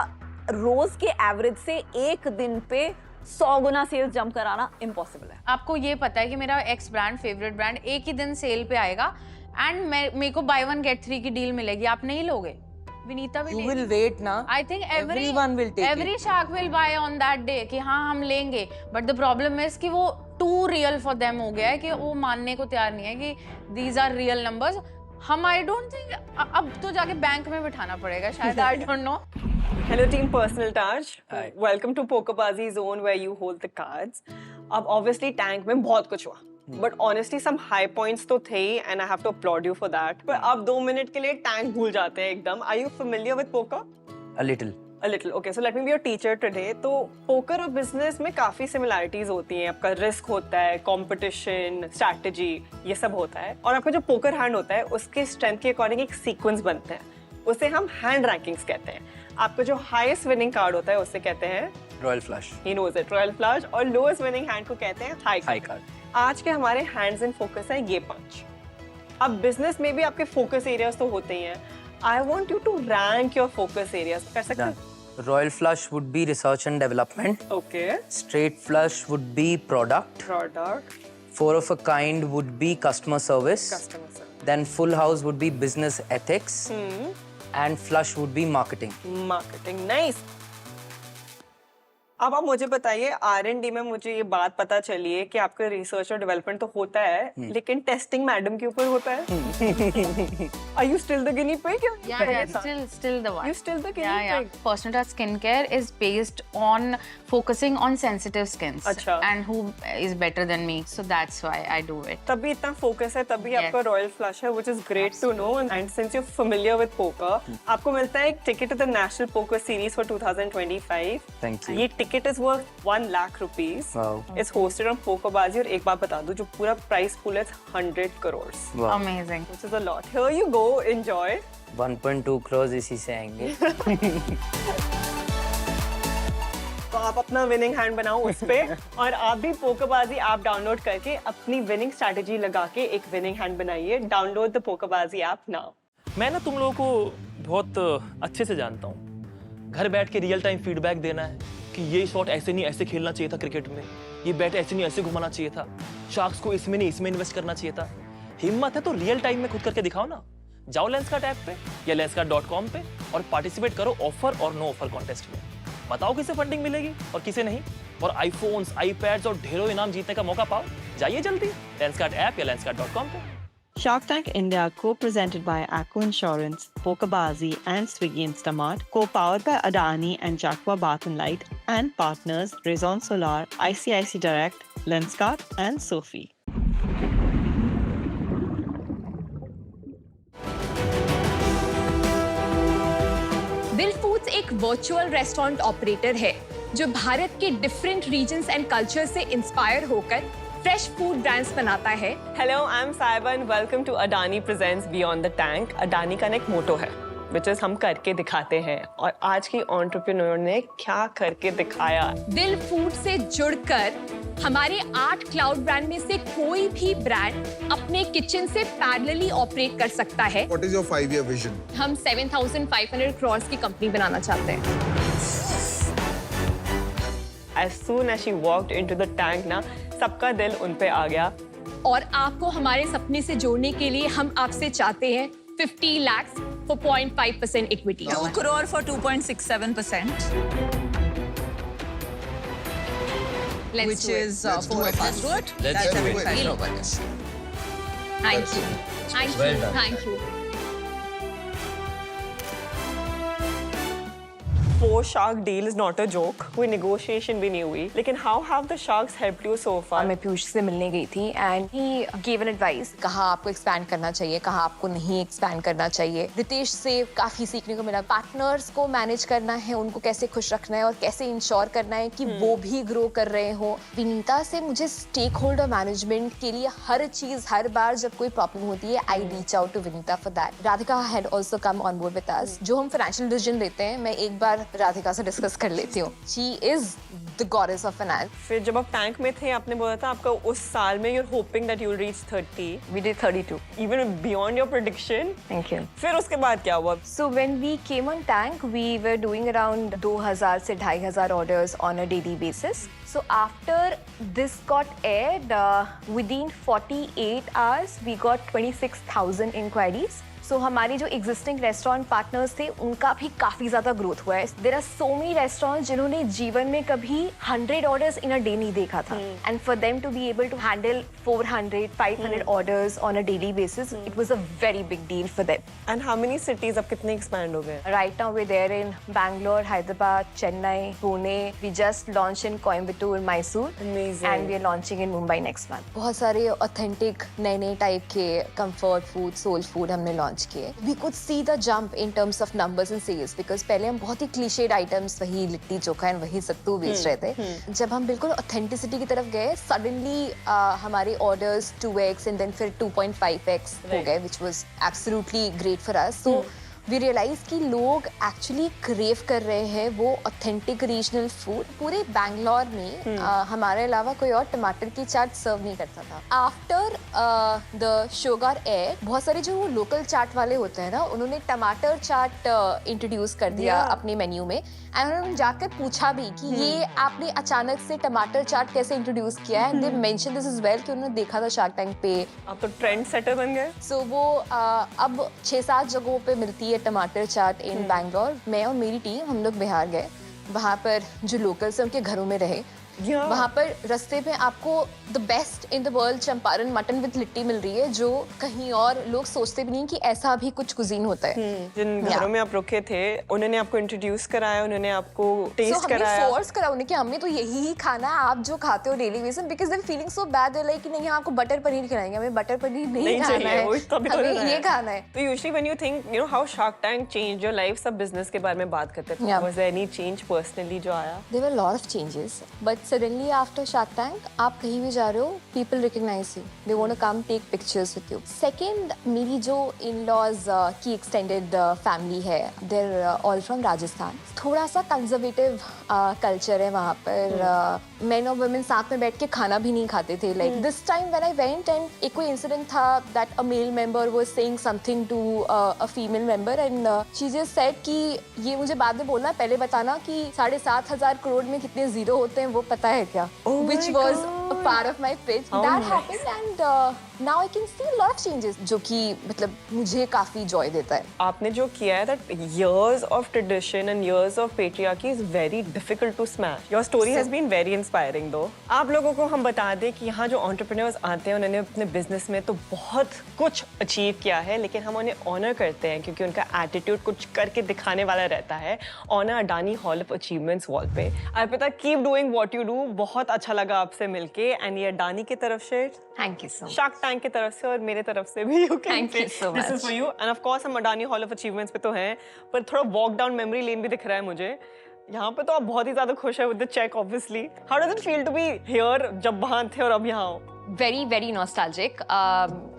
रोज के एवरेज से एक दिन पे 100 गुना सेल्स जंप कराना इम्पॉसिबल है।
आपको ये पता है कि मेरा एक्स ब्रांड, फेवरेट ब्रांड, एक ही दिन सेल पे आएगा एंड मेरे को buy 1 get 3 की डील मिलेगी, आप नहीं लोगे? विनीता भी
You will wait ना।
I think
Everyone will take
every
it.
shark will buy on that day कि हाँ हम लेंगे, but the problem is कि वो too real for them हो गया है कि वो मानने को तैयार नहीं है कि these are real numbers। हम I don't think, अब तो जाके बैंक में बिठाना पड़ेगा शायद, I don't know।
Hello team Personal Touch. Welcome to Pokerbazi Zone where you hold the cards. अब obviously tank में बहुत कुछ हुआ, but honestly some high points तो थे ही and I have to applaud you for that. पर आप 2 minute के लिए tank भूल जाते हैं एकदम। Are you familiar with poker?
A little.
A little. Okay, so let me be your teacher today. तो poker और business में काफी similarities होती हैं। आपका risk होता है, competition, strategy, ये सब होता है। और आपका जो poker hand होता है, उसके strength के according एक sequence बनते हैं। उसे हम hand rankings कहते हैं। आपका जो highest winning card होता है, उसे कहते हैं
royal flush.
He knows it, royal flush, और lowest winning hand को कहते हैं high
हाई
card।
कार्ड।
आज के हमारे hands in focus हैं ये 5। अब business में भी आपके focus areas तो होते ही हैं। I want you to rank your focus areas. कर सकते हैं?
Royal flush would be research and development.
Okay.
Straight flush would be product.
Product.
4 of a kind would be customer service.
Customer service.
Then full house would be business ethics. And flush would be marketing.
Marketing. Nice. अब आप मुझे बताइए, R&D में मुझे ये बात पता चली है कि आपका रिसर्च और डेवलपमेंट तो होता है, लेकिन टेस्टिंग मैडम के ऊपर होता है। Are you still the guinea pig?
Yeah, still the one.
You still the guinea
Yeah.
pig?
Personal Touch Skincare is based on focusing on sensitive skins.
अच्छा।
And who is better than me, so that's why I do it.
तभी इतना focus है, तभी
Yes.
आपका royal flush है, which is great to know. And since you're familiar with poker, आपको मिलता है एक ticket to the national poker series for 2025।
Thank you.
ये ticket is worth 1 lakh rupees.
Wow.
It's hosted on PokerBaazi, और एक बात बता दूं, जो पूरा प्राइस पूल है 100 crore,
Wow.
Amazing.
which is a lot. Here you go, enjoy.
1.2 crores इसी से आएंगे।
तो आप अपना विनिंग हैंड बनाओ उस पे, और आप भी पोकरबाजी ऐप डाउनलोड करके अपनी विनिंग स्ट्रैटेजी लगा के एक विनिंग हैंड बनाइए। Download the पोकरबाजी app now.
मैं ना तुम लोगों को बहुत अच्छे से जानता हूँ। घर बैठ के रियल टाइम फीडबैक देना है कि ये शॉट ऐसे नहीं ऐसे खेलना चाहिए था क्रिकेट में, ये बैट ऐसे नहीं ऐसे घुमाना चाहिए था। शार्क्स को इसमें नहीं इसमें इन्वेस्ट करना चाहिए था। हिम्मत है तो रियल टाइम में खुद करके दिखाओ ना। जाओ लेंसकार्ट ऐप पे या lenskart.com पे और पार्टिसिपेट करो ऑफर और नो ऑफर कॉन्टेस्ट में। बताओ किसे फंडिंग मिलेगी और किसे नहीं, और आईफोन्स, आईपैड्स और ढेरों इनाम जीतने का मौका पाओ। जाइए जल्दी लेंसकार्ट ऐप या lenskart.com पे।
Shark Tank India, co-presented by Acco Insurance, Pokebazi and Swiggy Instamart, co-powered by Adani and Jaqua Bath and Light, and partners Raison Solar, ICICI Direct, Lenskart and Sophie.
दिल foods एक virtual restaurant operator है जो भारत के different regions and culture से inspire होकर fresh food brands बनाता है।
Hello, I'm Saiba and welcome to Adani Presents Beyond the Tank. Adani का एक मोटो है, which is हम करके दिखाते हैं, और आज की एंटरप्रेन्योर ने क्या करके दिखाया।
दिल फूड से जुड़कर हमारे 8 क्लाउड ब्रांड में से कोई भी ब्रांड अपने किचन से पैरेलली ऑपरेट कर सकता है।
What is your 5-year vision?
हम 7,500 crores की कंपनी बनाना चाहते हैं।
As soon as she walked into the tank ना, सबका दिल उन पे आ गया।
और आपको हमारे सपने से जोड़ने के लिए हम आपसे चाहते हैं 50 lakhs for 0.5% equity.
2 crore for 2.67%. Which is 4 of us. Good? That's 75 over.
Thank you. Thank you.
Well done.
Thank you.
4 Shark deal is not a joke. कोई negotiation भी नहीं हुई। लेकिन how have the Sharks helped you so far?
मैं पीयूष से मिलने गई थी and he gave an advice. कहाँ आपको expand करना चाहिए, कहाँ आपको नहीं expand करना चाहिए। रितेश से काफी सीखने को मिला। पार्टनर्स को मैनेज करना है, उनको कैसे खुश रखना है और कैसे इंश्योर करना है कि वो भी ग्रो कर रहे हो। विनीता से मुझे स्टेक होल्डर मैनेजमेंट के लिए हर चीज, हर बार जब कोई प्रॉब्लम होती है, I reach out to Vineeta for that. Radhika had also come on board with us. जो हम फाइनेंशियल डिसीजन लेते हैं, मैं एक बार राधिका से डिस्कस कर लेती हूँ। She is the goddess of finance.
फिर जब आप टैंक में थे, आपने बोला था आपका उस साल में you're hoping that you'll reach 30.
We did 32.
Even beyond your prediction.
Thank you.
फिर उसके बाद क्या हुआ?
So when we came on tank, we were doing around 2,000 से 2,500 orders on a daily basis. So after this got aired, within 48 hours, we got 26,000 inquiries. So हमारे जो existing restaurant partners थे, उनका भी काफी ज्यादा growth हुआ है। There are so many restaurants जिन्होंने जीवन में कभी 100 orders in a day नहीं देखा था, and for them to be able to handle 400, 500 orders on a daily basis, it was a very big deal for them.
And how many cities अब कितने expand हो गए?
Right now we're there in Bangalore, Hyderabad, Chennai, Pune. We just launched in Coimbatore, Mysore.
Amazing.
And we're launching in Mumbai next month. बहुत सारे authentic नए type के comfort food, soul food हमने launch किए। We could see the jump in terms of numbers and sales because पहले हम बहुत ही cliched items, वही लिट्टी चोखा और वही सत्तू बेच रहे थे। जब हम बिल्कुल authenticity की तरफ गए, suddenly हमारे orders 2x and then फिर 2.5x हो गए, which was absolutely great for us. So we realized कि लोग actually crave कर रहे हैं वो authentic regional food। पूरे बैंगलोर में हमारे अलावा कोई और टमाटर की चाट सर्व नहीं करता था। After the show got aired, बहुत सारे जो लोकल चाट वाले होते हैं ना, उन्होंने टमाटर चाट इंट्रोड्यूस कर दिया अपने मेन्यू में, एंड उन्होंने जाकर पूछा भी कि ये आपने अचानक से टमाटर चाट कैसे इंट्रोड्यूस किया है। They mentioned this as well कि उन्होंने देखा था शार्क टैंक पे।
आप तो ट्रेंड सेटर बन गए।
So वो अब 6-7 जगहों पे मिलती है टमाटर चाट इन बैंगलोर। मैं और मेरी टीम हम लोग बिहार गए, वहाँ पर जो लोकल्स हैं उनके घरों में रहे। वहाँ पर रास्ते पे आपको the best in the world Champaran mutton with litti मिल रही है, जो कहीं और लोग सोचते भी नहीं कि ऐसा भी कुछ कुजीन होता है।
जिन घरों में आप रुके थे, उन्होंने आपको इंट्रोड्यूस कराया, उन्होंने आपको टेस्ट कराया।
हमें फोर्स करा उन्हें कि हमने तो यही ही खाना है, आप जो खाते हो daily basis, because they feeling so bad, they like कि नहीं आपको बटर पनीर खिलाएंगे, हमें बटर पनीर नहीं खाना है, हमें ये खाना है।
तो usually when you think you know how Shark Tank changed your life, सब बिजनेस के बारे में बात करते थे। Was there any change personally जो आया?
There were lot of changes, but suddenly after Shark Tank आप कहीं भी जा रहे हो, people recognize you, they want to come take pictures with you. Second, मेरी जो in-laws की extended family है, they're all from Rajasthan. थोड़ा सा conservative culture है वहाँ पर। men और women साथ में बैठ के खाना भी नहीं खाते थे। Like this time when I went and एक कोई incident था that a male member was saying something to a female member and she just said कि ये मुझे बाद में बोलना, पहले बताना कि 7,500 करोड़ में कितने जीरो होते हैं वो पता है क्या? Which was a part of my pitch. That happened and now I can see a lot of changes जो कि मतलब मुझे काफी joy देता है.
आपने जो किया है that years of tradition and years of patriarchy is very difficult to smash. Your story has been very inspiring though. आप लोगों को हम बता दें कि यहाँ जो entrepreneurs आते हैं उन्होंने अपने business में तो बहुत कुछ achieve किया है, लेकिन हम उन्हें honor करते हैं क्योंकि उनका attitude कुछ करके दिखाने वाला रहता है. Honor Adani Hall of Achievements wall पे. Arpita, keep doing what you do. बहुत अच्छा लगा आपसे मिलके and ये अडानी की तरफ से
Thank you so much.
Shark Tank की तरफ से और मेरे तरफ से भी you can
Thank you so
This is
much.
for you and of course हम अडानी Hall of Achievements पे तो हैं, पर थोड़ा walk down memory lane भी दिख रहा है मुझे. यहाँ पे तो आप बहुत ही ज़्यादा खुश हैं with the check obviously. How does it feel to be here जब वहाँ थे और अब यहाँ हो?
Very, very nostalgic.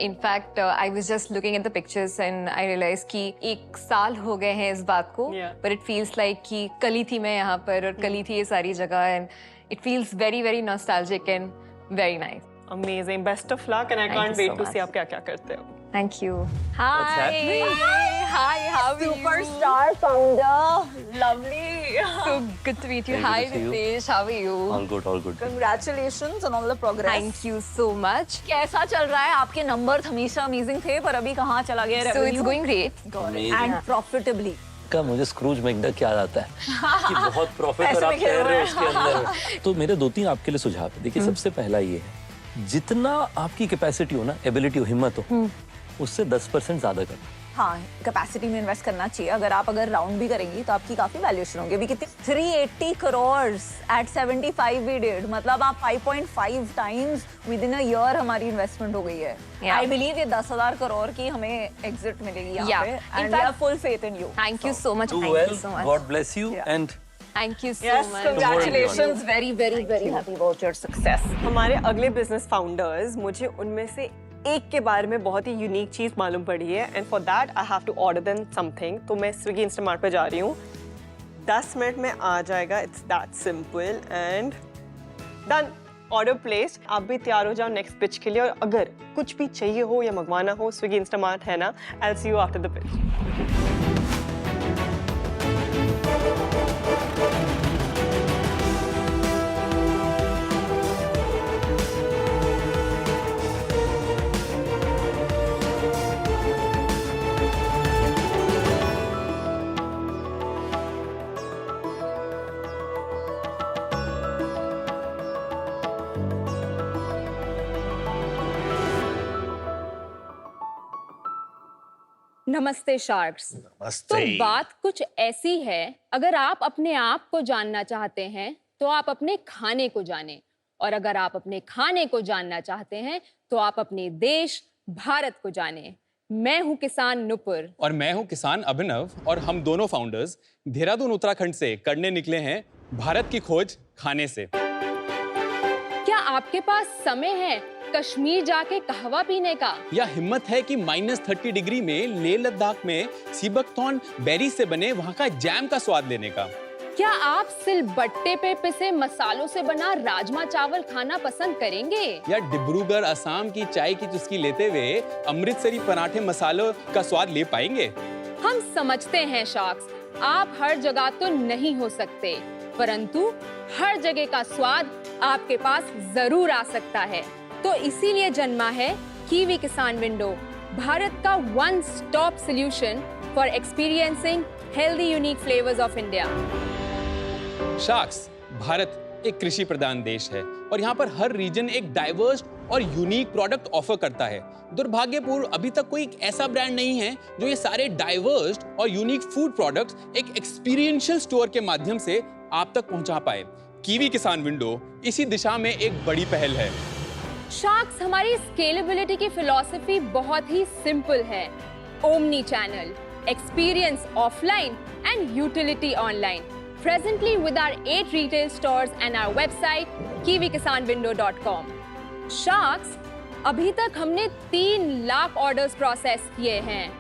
In fact, I was just looking at the pictures and I realized कि 1 साल हो गए हैं इस बात को. But it feels like कि कल ही थी मैं यहाँ पर और कल ही थी ये सारी जगह and it feels very, very nostalgic and very nice.
Amazing. Best of luck and I can't wait to see आप क्या क्या करते हो.
Thank you.
Hi.
Hi, how are you?
Superstar founder. Lovely.
So good to meet you.
Very
Hi,
good to see you.
Ritesh. How are you?
All good, all good.
Congratulations on all the progress.
Thank you so much.
कैसा चल रहा है? आपके number हमेशा amazing थे, पर अभी कहाँ चला गया
So
revenue?
it's going great.
Amazing.
And profitably.
का मुझे स्क्रूज मैकडक क्या आता है कि बहुत प्रॉफिट और
ऐसे
आप
में खेल
कह रहे हो
रहे
उसके अंदर. तो मेरे 2-3 आपके लिए सुझाव है. देखिए, सबसे पहला ये है, जितना आपकी कैपेसिटी हो ना, एबिलिटी हो, हिम्मत हो, उससे 10% ज्यादा करना.
हाँ, कैपेसिटी में इन्वेस्ट करना चाहिए. अगर राउंड भी करेंगी तो आपकी काफी वैल्यूएशन होगी. अभी कितनी 380 crores at 75 we did. मतलब आप 5.5 times within a year हमारी इन्वेस्टमेंट हो गई है. I believe ये 10,000 crore की हमें एग्जिट मिलेगी यहाँ पे. And we have full faith in you.
Thank you so much.
Do
Thank
well.
you so much.
God bless you and
Thank you so
Yes,
much.
congratulations. Very, very, very happy about your success.
हमारे अगले business founders, मुझे उनमें से एक के बारे में बहुत ही यूनिक चीज़ मालूम पड़ी है and for that I have to order them something. तो मैं स्विगी इंस्टामार्ट पे जा रही हूँ. 10 मिनट में आ जाएगा. It's that simple and done. Order placed. आप भी तैयार हो जाओ नेक्स्ट पिच के लिए. और अगर कुछ भी चाहिए हो या मंगवाना हो, स्विगी इंस्टामार्ट है ना. I will see you after the pitch.
नमस्ते शार्क्स.
नमस्ते.
तो बात कुछ ऐसी है, अगर आप अपने आप को जानना चाहते हैं तो आप अपने खाने को जानें, और अगर आप अपने खाने को जानना चाहते हैं तो आप अपने देश भारत को जानें. मैं हूं किसान नुपुर
और मैं हूं किसान अभिनव और हम दोनों फाउंडर्स देहरादून उत्तराखंड से करने निकले हैं भारत की खोज खाने से.
क्या आपके पास समय है कश्मीर जाके कहवा पीने का,
या हिम्मत है कि -30 डिग्री में लेह लद्दाख में सीबकथॉर्न बेरी से बने वहां का जैम का स्वाद लेने का?
क्या आप सिलबट्टे पे पिसे मसालों से बना राजमा चावल खाना पसंद करेंगे,
या डिब्रूगढ़ असम की चाय की चुस्की लेते हुए अमृतसरी पराठे मसालों का स्वाद ले पाएंगे?
हम समझते हैं शार्क्स, आप हर जगह तो नहीं हो सकते, परंतु हर जगह का स्वाद आपके पास जरूर आ सकता है. तो इसीलिए जन्मा है कीवी किसान विंडो, भारत का one stop solution for experiencing healthy unique flavours of India.
Sharks, Bharat एक कृषि प्रधान देश है और यहाँ पर हर रीजन एक डाइवर्स और यूनिक प्रोडक्ट ऑफर करता है. दुर्भाग्यपूर्ण अभी तक कोई ऐसा ब्रांड नहीं है जो ये सारे डाइवर्स और यूनिक फूड प्रोडक्ट्स एक एक्सपीरियंशियल स्टोर के माध्यम से आप तक पहुंचा पाए. कीवी किसान विंडो इसी दिशा में एक बड़ी पहल है.
शार्क्स, हमारी स्केलेबिलिटी की फिलॉसफी बहुत ही सिंपल है. Omni channel, experience offline and utility online. Presently with our 8 retail stores and our website kiwikisanwindow.com. Sharks, अभी तक हमने 3 लाख ऑर्डर्स प्रोसेस किए हैं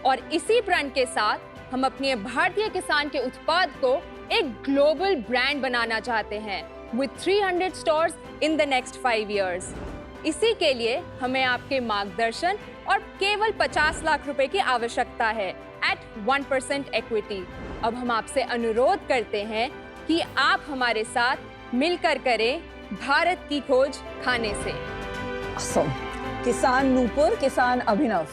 और इसी प्रण के साथ हम अपने भारतीय किसान के उत्पाद को एक ग्लोबल ब्रांड बनाना चाहते हैं with 300 stores in the next 5 years. इसी के लिए हमें आपके मार्गदर्शन और केवल 50 लाख रुपए की आवश्यकता है at 1% equity. अब हम आपसे अनुरोध करते हैं कि आप हमारे साथ मिलकर करें भारत की खोज खाने से।
Awesome. किसान नूपुर, किसान अभिनव।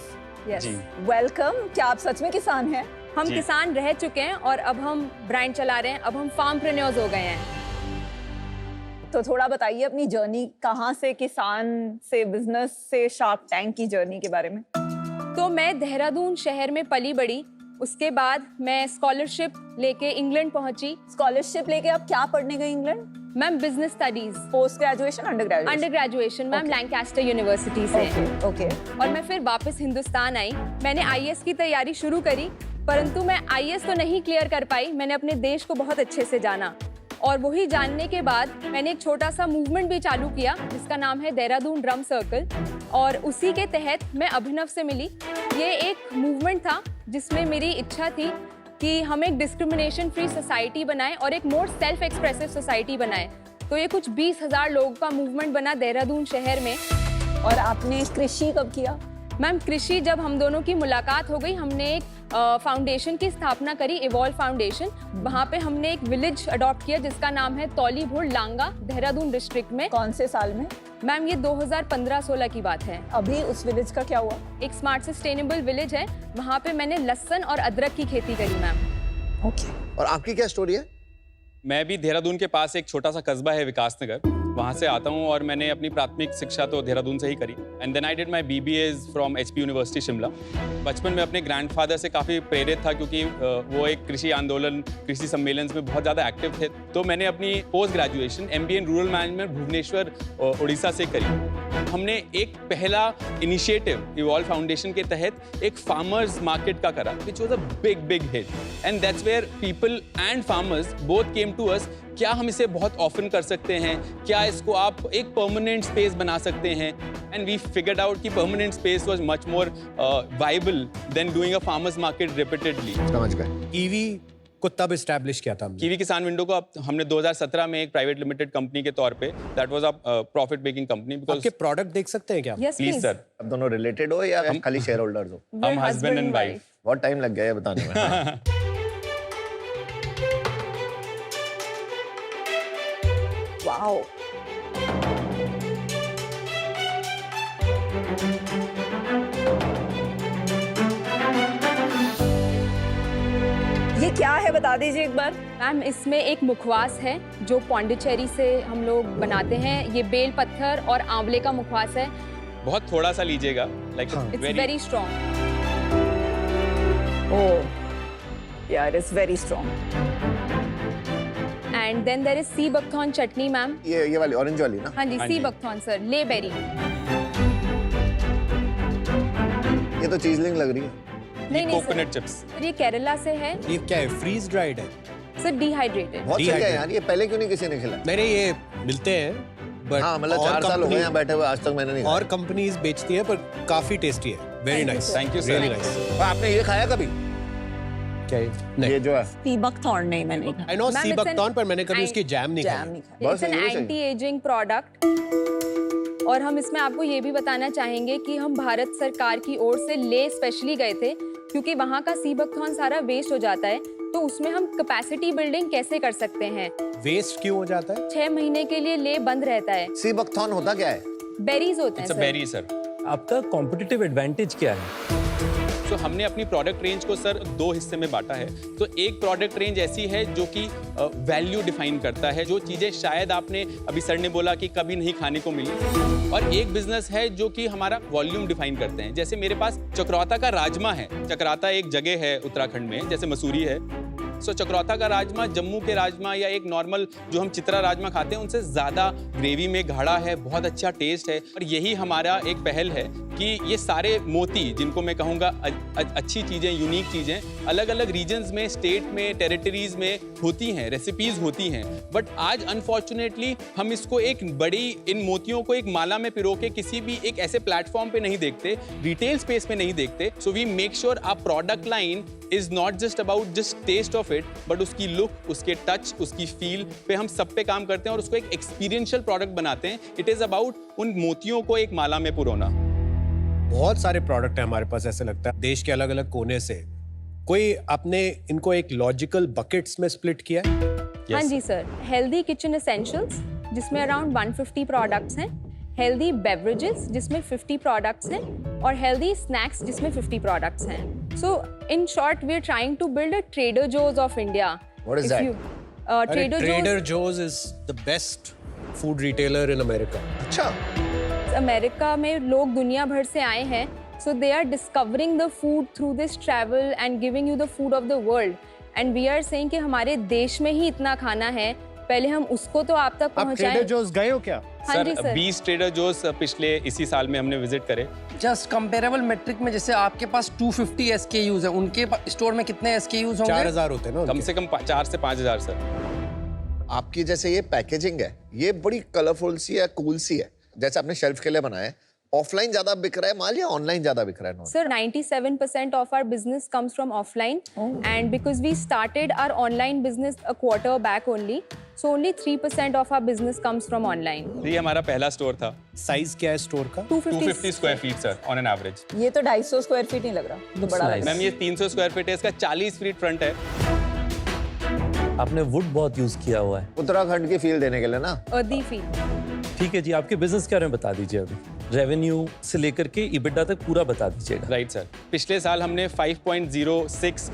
Yes.
वेलकम। क्या आप सच में किसान हैं?
हम किसान रह चुके हैं और अब हम ब्रांड चला रहे हैं, अब हम फार्मप्रेन्योर्स हो गए हैं।
तो थोड़ा बताइए अपनी जर्नी, कहाँ से किसान से बिजनेस से शार्क टैंक की जर्नी के बारे में।
तो मैं देहरादून शहर में पली बड़ी, उसके बाद मैं स्कॉलरशिप लेके इंग्लैंड पहुंची।
स्कॉलरशिप लेके आप क्या पढ़ने गए England?
Ma'am business studies.
Post graduation, under graduation?
Under graduation ma'am, Lancaster university से।
ओके।
और मैं फिर वापस हिंदुस्तान आई। मैंने आईएएस की तैयारी शुरू करी, परंतु मैं आईएएस तो नहीं क्लियर कर पाई। मैंने अपने देश को बहुत अच्छे से जाना और वही जानने के बाद मैंने एक छोटा सा मूवमेंट भी चालू किया जिसका नाम है देहरादून ड्रम सर्कल, और उसी के तहत मैं अभिनव से मिली। ये एक मूवमेंट था जिसमें मेरी इच्छा थी कि हम एक डिस्क्रिमिनेशन फ्री सोसाइटी बनाएं और एक मोर सेल्फ एक्सप्रेसिव सोसाइटी बनाएं। तो ये कुछ 20,000 लोगों का मूवमेंट बना देहरादून शहर में।
और आपने कृषि कब किया?
मैम कृषि जब हम दोनों की मुलाकात हो गई, हमने एक फाउंडेशन की स्थापना करी, इवॉल्व फाउंडेशन। वहाँ पे हमने एक विलेज अडॉप्ट किया जिसका नाम है तौलीभुड़ लांगा, देहरादून डिस्ट्रिक्ट में।
कौन से साल में?
मैम ये 2015-16 की बात है।
अभी उस विलेज का क्या हुआ?
एक स्मार्ट सस्टेनेबल विलेज है, वहाँ पे मैंने लहसुन और अदरक की खेती करी मैम।
ओके।
और आपकी क्या स्टोरी है?
मैं भी देहरादून के पास एक छोटा सा कस्बा है विकासनगर, वहाँ से आता हूँ और मैंने अपनी प्राथमिक शिक्षा तो देहरादून से ही करी। And then I did my BBAs from HP University Shimla. बचपन में अपने ग्रैंडफादर से काफ़ी प्रेरित था क्योंकि वो एक कृषि आंदोलन, कृषि सम्मेलन में बहुत ज़्यादा एक्टिव थे। तो मैंने अपनी post graduation MBA in rural management Bhubaneswar Orissa से करी। हमने एक पहला इनिशिएटिव इवॉल्व फाउंडेशन के तहत एक फार्मर्स मार्केट का करा, which was a big hit. And that's where people and farmers both came to us, क्या हम इसे बहुत ऑफन कर सकते हैं, क्या इसको आप एक परमानेंट स्पेस बना सकते हैं। एंड वी फिगर्ड आउट कि permanent space was much more viable than doing a farmers market repeatedly.
समझ गए।
कीवी को तब एस्टैब्लिश किया था हमने।
कीवी किसान विंडो को हमने 2017 में एक प्राइवेट लिमिटेड कंपनी के तौर पे, that was a profit making company. Because
आपके प्रोडक्ट देख सकते हैं क्या?
Yes,
please sir.
आप दोनों रिलेटेड हो या खाली शेयर होल्डर्स हो?
हम हस्बैंड एंड वाइफ।
बहुत टाइम लग गया है बताने में।
वाओ। ये क्या है बता दीजिए एक बार।
मैम इसमें एक मुखवास है जो पौंडीचेरी से हम लोग बनाते हैं। ये बेल पत्थर और आंवले का मुखवास है।
बहुत थोड़ा सा लीजिएगा, like
it's very strong.
Oh यार, it's very strong.
And then there is sea buckthorn chutney ma'am.
ये वाली ऑरेंज वाली ना?
हाँ जी, sea buckthorn sir, Leh berry.
ये तो चीजलिंग लग रही है।
नहीं
कोकोनट
सर,
चिप्स।
ये केरला से है।
ये क्या है? फ्रीज ड्राइड है?
Sir dehydrated.
बहुत सही है यार, ये पहले क्यों नहीं किसी ने खिलाया?
नहीं ये मिलते हैं, बट
हाँ मतलब 4 साल हो गए यहाँ बैठे हुए, आज तक मैंने नहीं खाया।
और कंपनीज बेचती हैं, पर काफी टेस्टी है। Very nice.
Thank you sir.
Really nice.
आपने ये खाया कभी?
क्या है? नहीं।
ये जो है
सी बकथॉर्न नहीं मैंने खाया।
I know
Ma'am,
sea
it's an
buckthorn, पर मैंने कभी उसकी जैम नहीं खाई।
It's an anti ageing product. और हम इसमें आपको ये भी बताना चाहेंगे कि हम भारत सरकार की ओर से ले स्पेशली गए थे क्योंकि वहाँ का सी बकथॉर्न सारा वेस्ट हो जाता है, तो उसमें हम कैपेसिटी बिल्डिंग कैसे कर सकते हैं।
वेस्ट क्यों हो जाता है?
6 महीने के लिए ले बंद रहता है।
सी बकथॉर्न होता क्या है?
बेरीज होते हैं
इट्स अ बेरी सर।
आपका कॉम्पिटिटिव एडवांटेज क्या है?
तो हमने अपनी प्रोडक्ट रेंज को सर 2 हिस्से में बांटा है। तो एक प्रोडक्ट रेंज ऐसी है जो कि वैल्यू डिफाइन करता है, जो चीज़ें शायद आपने अभी सर ने बोला कि कभी नहीं खाने को मिली। और एक बिजनेस है जो कि हमारा वॉल्यूम डिफाइन करते हैं। जैसे मेरे पास चक्राता का राजमा है। चक्राता एक जगह है उत्तराखंड में, जैसे मसूरी है। सो चक्राता का राजमा जम्मू के राजमा या एक नॉर्मल जो हम चित्रा राजमा खाते हैं उनसे ज़्यादा ग्रेवी में गाढ़ा है, बहुत अच्छा टेस्ट है। और यही हमारा एक पहल है कि ये सारे मोती, जिनको मैं कहूँगा अच्छी चीज़ें, यूनिक चीज़ें, अलग अलग रीजन्स में, स्टेट में, टेरिटरीज में होती हैं, रेसिपीज होती हैं। बट आज अनफॉर्चुनेटली हम इसको एक बड़ी, इन मोतियों को एक माला में पिरो के किसी भी एक ऐसे प्लेटफॉर्म पे नहीं देखते, रिटेल स्पेस पे नहीं देखते। So we make sure our product line is not just about just taste of it, but उसकी लुक, उसके टच, उसकी फील पे हम सब पे काम करते हैं और उसको एक एक्सपीरियंशियल प्रोडक्ट बनाते हैं। इट इज अबाउट उन मोतियों को एक माला में पिरोना।
बहुत सारे प्रोडक्ट है हमारे पास, ऐसे लगता है देश के अलग अलग कोने से। कोई आपने इनको एक लॉजिकल बकेट्स में स्प्लिट किया है?
हाँ जी सर, हेल्दी किचन एसेंशियल्स,
जिसमें अराउंड 150 प्रोडक्ट्स हैं, हेल्दी बेवरेजेस जिसमें 50 प्रोडक्ट्स हैं और हेल्दी स्नैक्स जिसमें 50 प्रोडक्ट्स हैं. So in short we are trying to build a Trader Joe's of India.
What is that?
Trader Joe's is the best food retailer in America.
अच्छा.
America में लोग दुनिया भर से आए हैं, so they are discovering the food through this travel and giving you the food of the world. And we are saying कि हमारे देश में ही इतना खाना है, पहले हम उसको तो आप तक पहुंचाएं.
आप Trader Joe's गए हो क्या?
हाँ जी सर.
20 ट्रेडर जोस पिछले इसी साल में हमने विजिट करे.
जस्ट कंपेरेबल मेट्रिक में जैसे आपके पास 250 SKUs हैं, उनके स्टोर में कितने SKUs होंगे?
4000 होते हैं ना.
कम से कम 4 से 5000 सर.
आपकी जैसे ये पैकेजिंग है, ये बड़ी कलरफुल सी है, कूल सी है. जैसे आपने शेल्फ के लिए बनाया है, ऑफलाइन ज्यादा बिक रहा है माल या ऑनलाइन ज्यादा बिक रहा है?
Sir, 97% of our business comes from offline, and because we started our online business a quarter back only, so only 3% of our business comes from online.
ये हमारा पहला स्टोर था.
साइज क्या है स्टोर का?
250 square feet sir on an average.
ये तो 250 square feet नहीं लग रहा, तो बड़ा लग रहा है.
मैम ये 300 स्क्वायर फीट है, इसका 40 फीट फ्रंट है.
आपने वुड बहुत यूज किया हुआ है
उत्तराखंड की फील देने के लिए ना.
Earthy feel.
ठीक है जी, आपके बिजनेस के बारे में बता दीजिए. अभी रेवेन्यू से लेकर के EBITDA तक पूरा बता दीजिएगा.
Right sir. पिछले साल हमने 5.06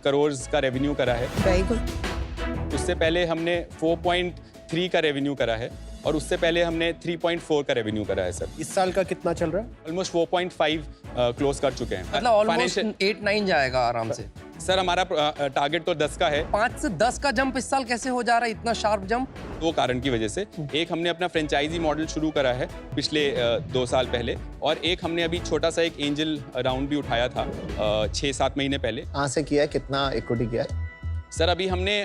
करोड़ का रेवेन्यू करा है.
Very good.
उससे पहले हमने 4.3 का रेवेन्यू करा है और उससे पहले हमने 3.4 का रेवेन्यू करा है सर.
इस साल का कितना चल रहा है?
ऑलमोस्ट 4.5 क्लोज कर चुके हैं.
मतलब ऑलमोस्ट 8-9 जाएगा आराम से.
सर हमारा टारगेट तो 10 का है.
5 से 10 का जंप इस साल कैसे हो जा रहा है, इतना शार्प जंप?
2 कारण की वजह से. एक हमने अपना फ्रेंचाइजी मॉडल शुरू करा है पिछले 2 साल पहले, और एक हमने अभी छोटा सा एक एंजल राउंड भी उठाया था 6-7 महीने पहले.
कहाँ से किया है, कितना इक्विटी किया है?
सर अभी हमने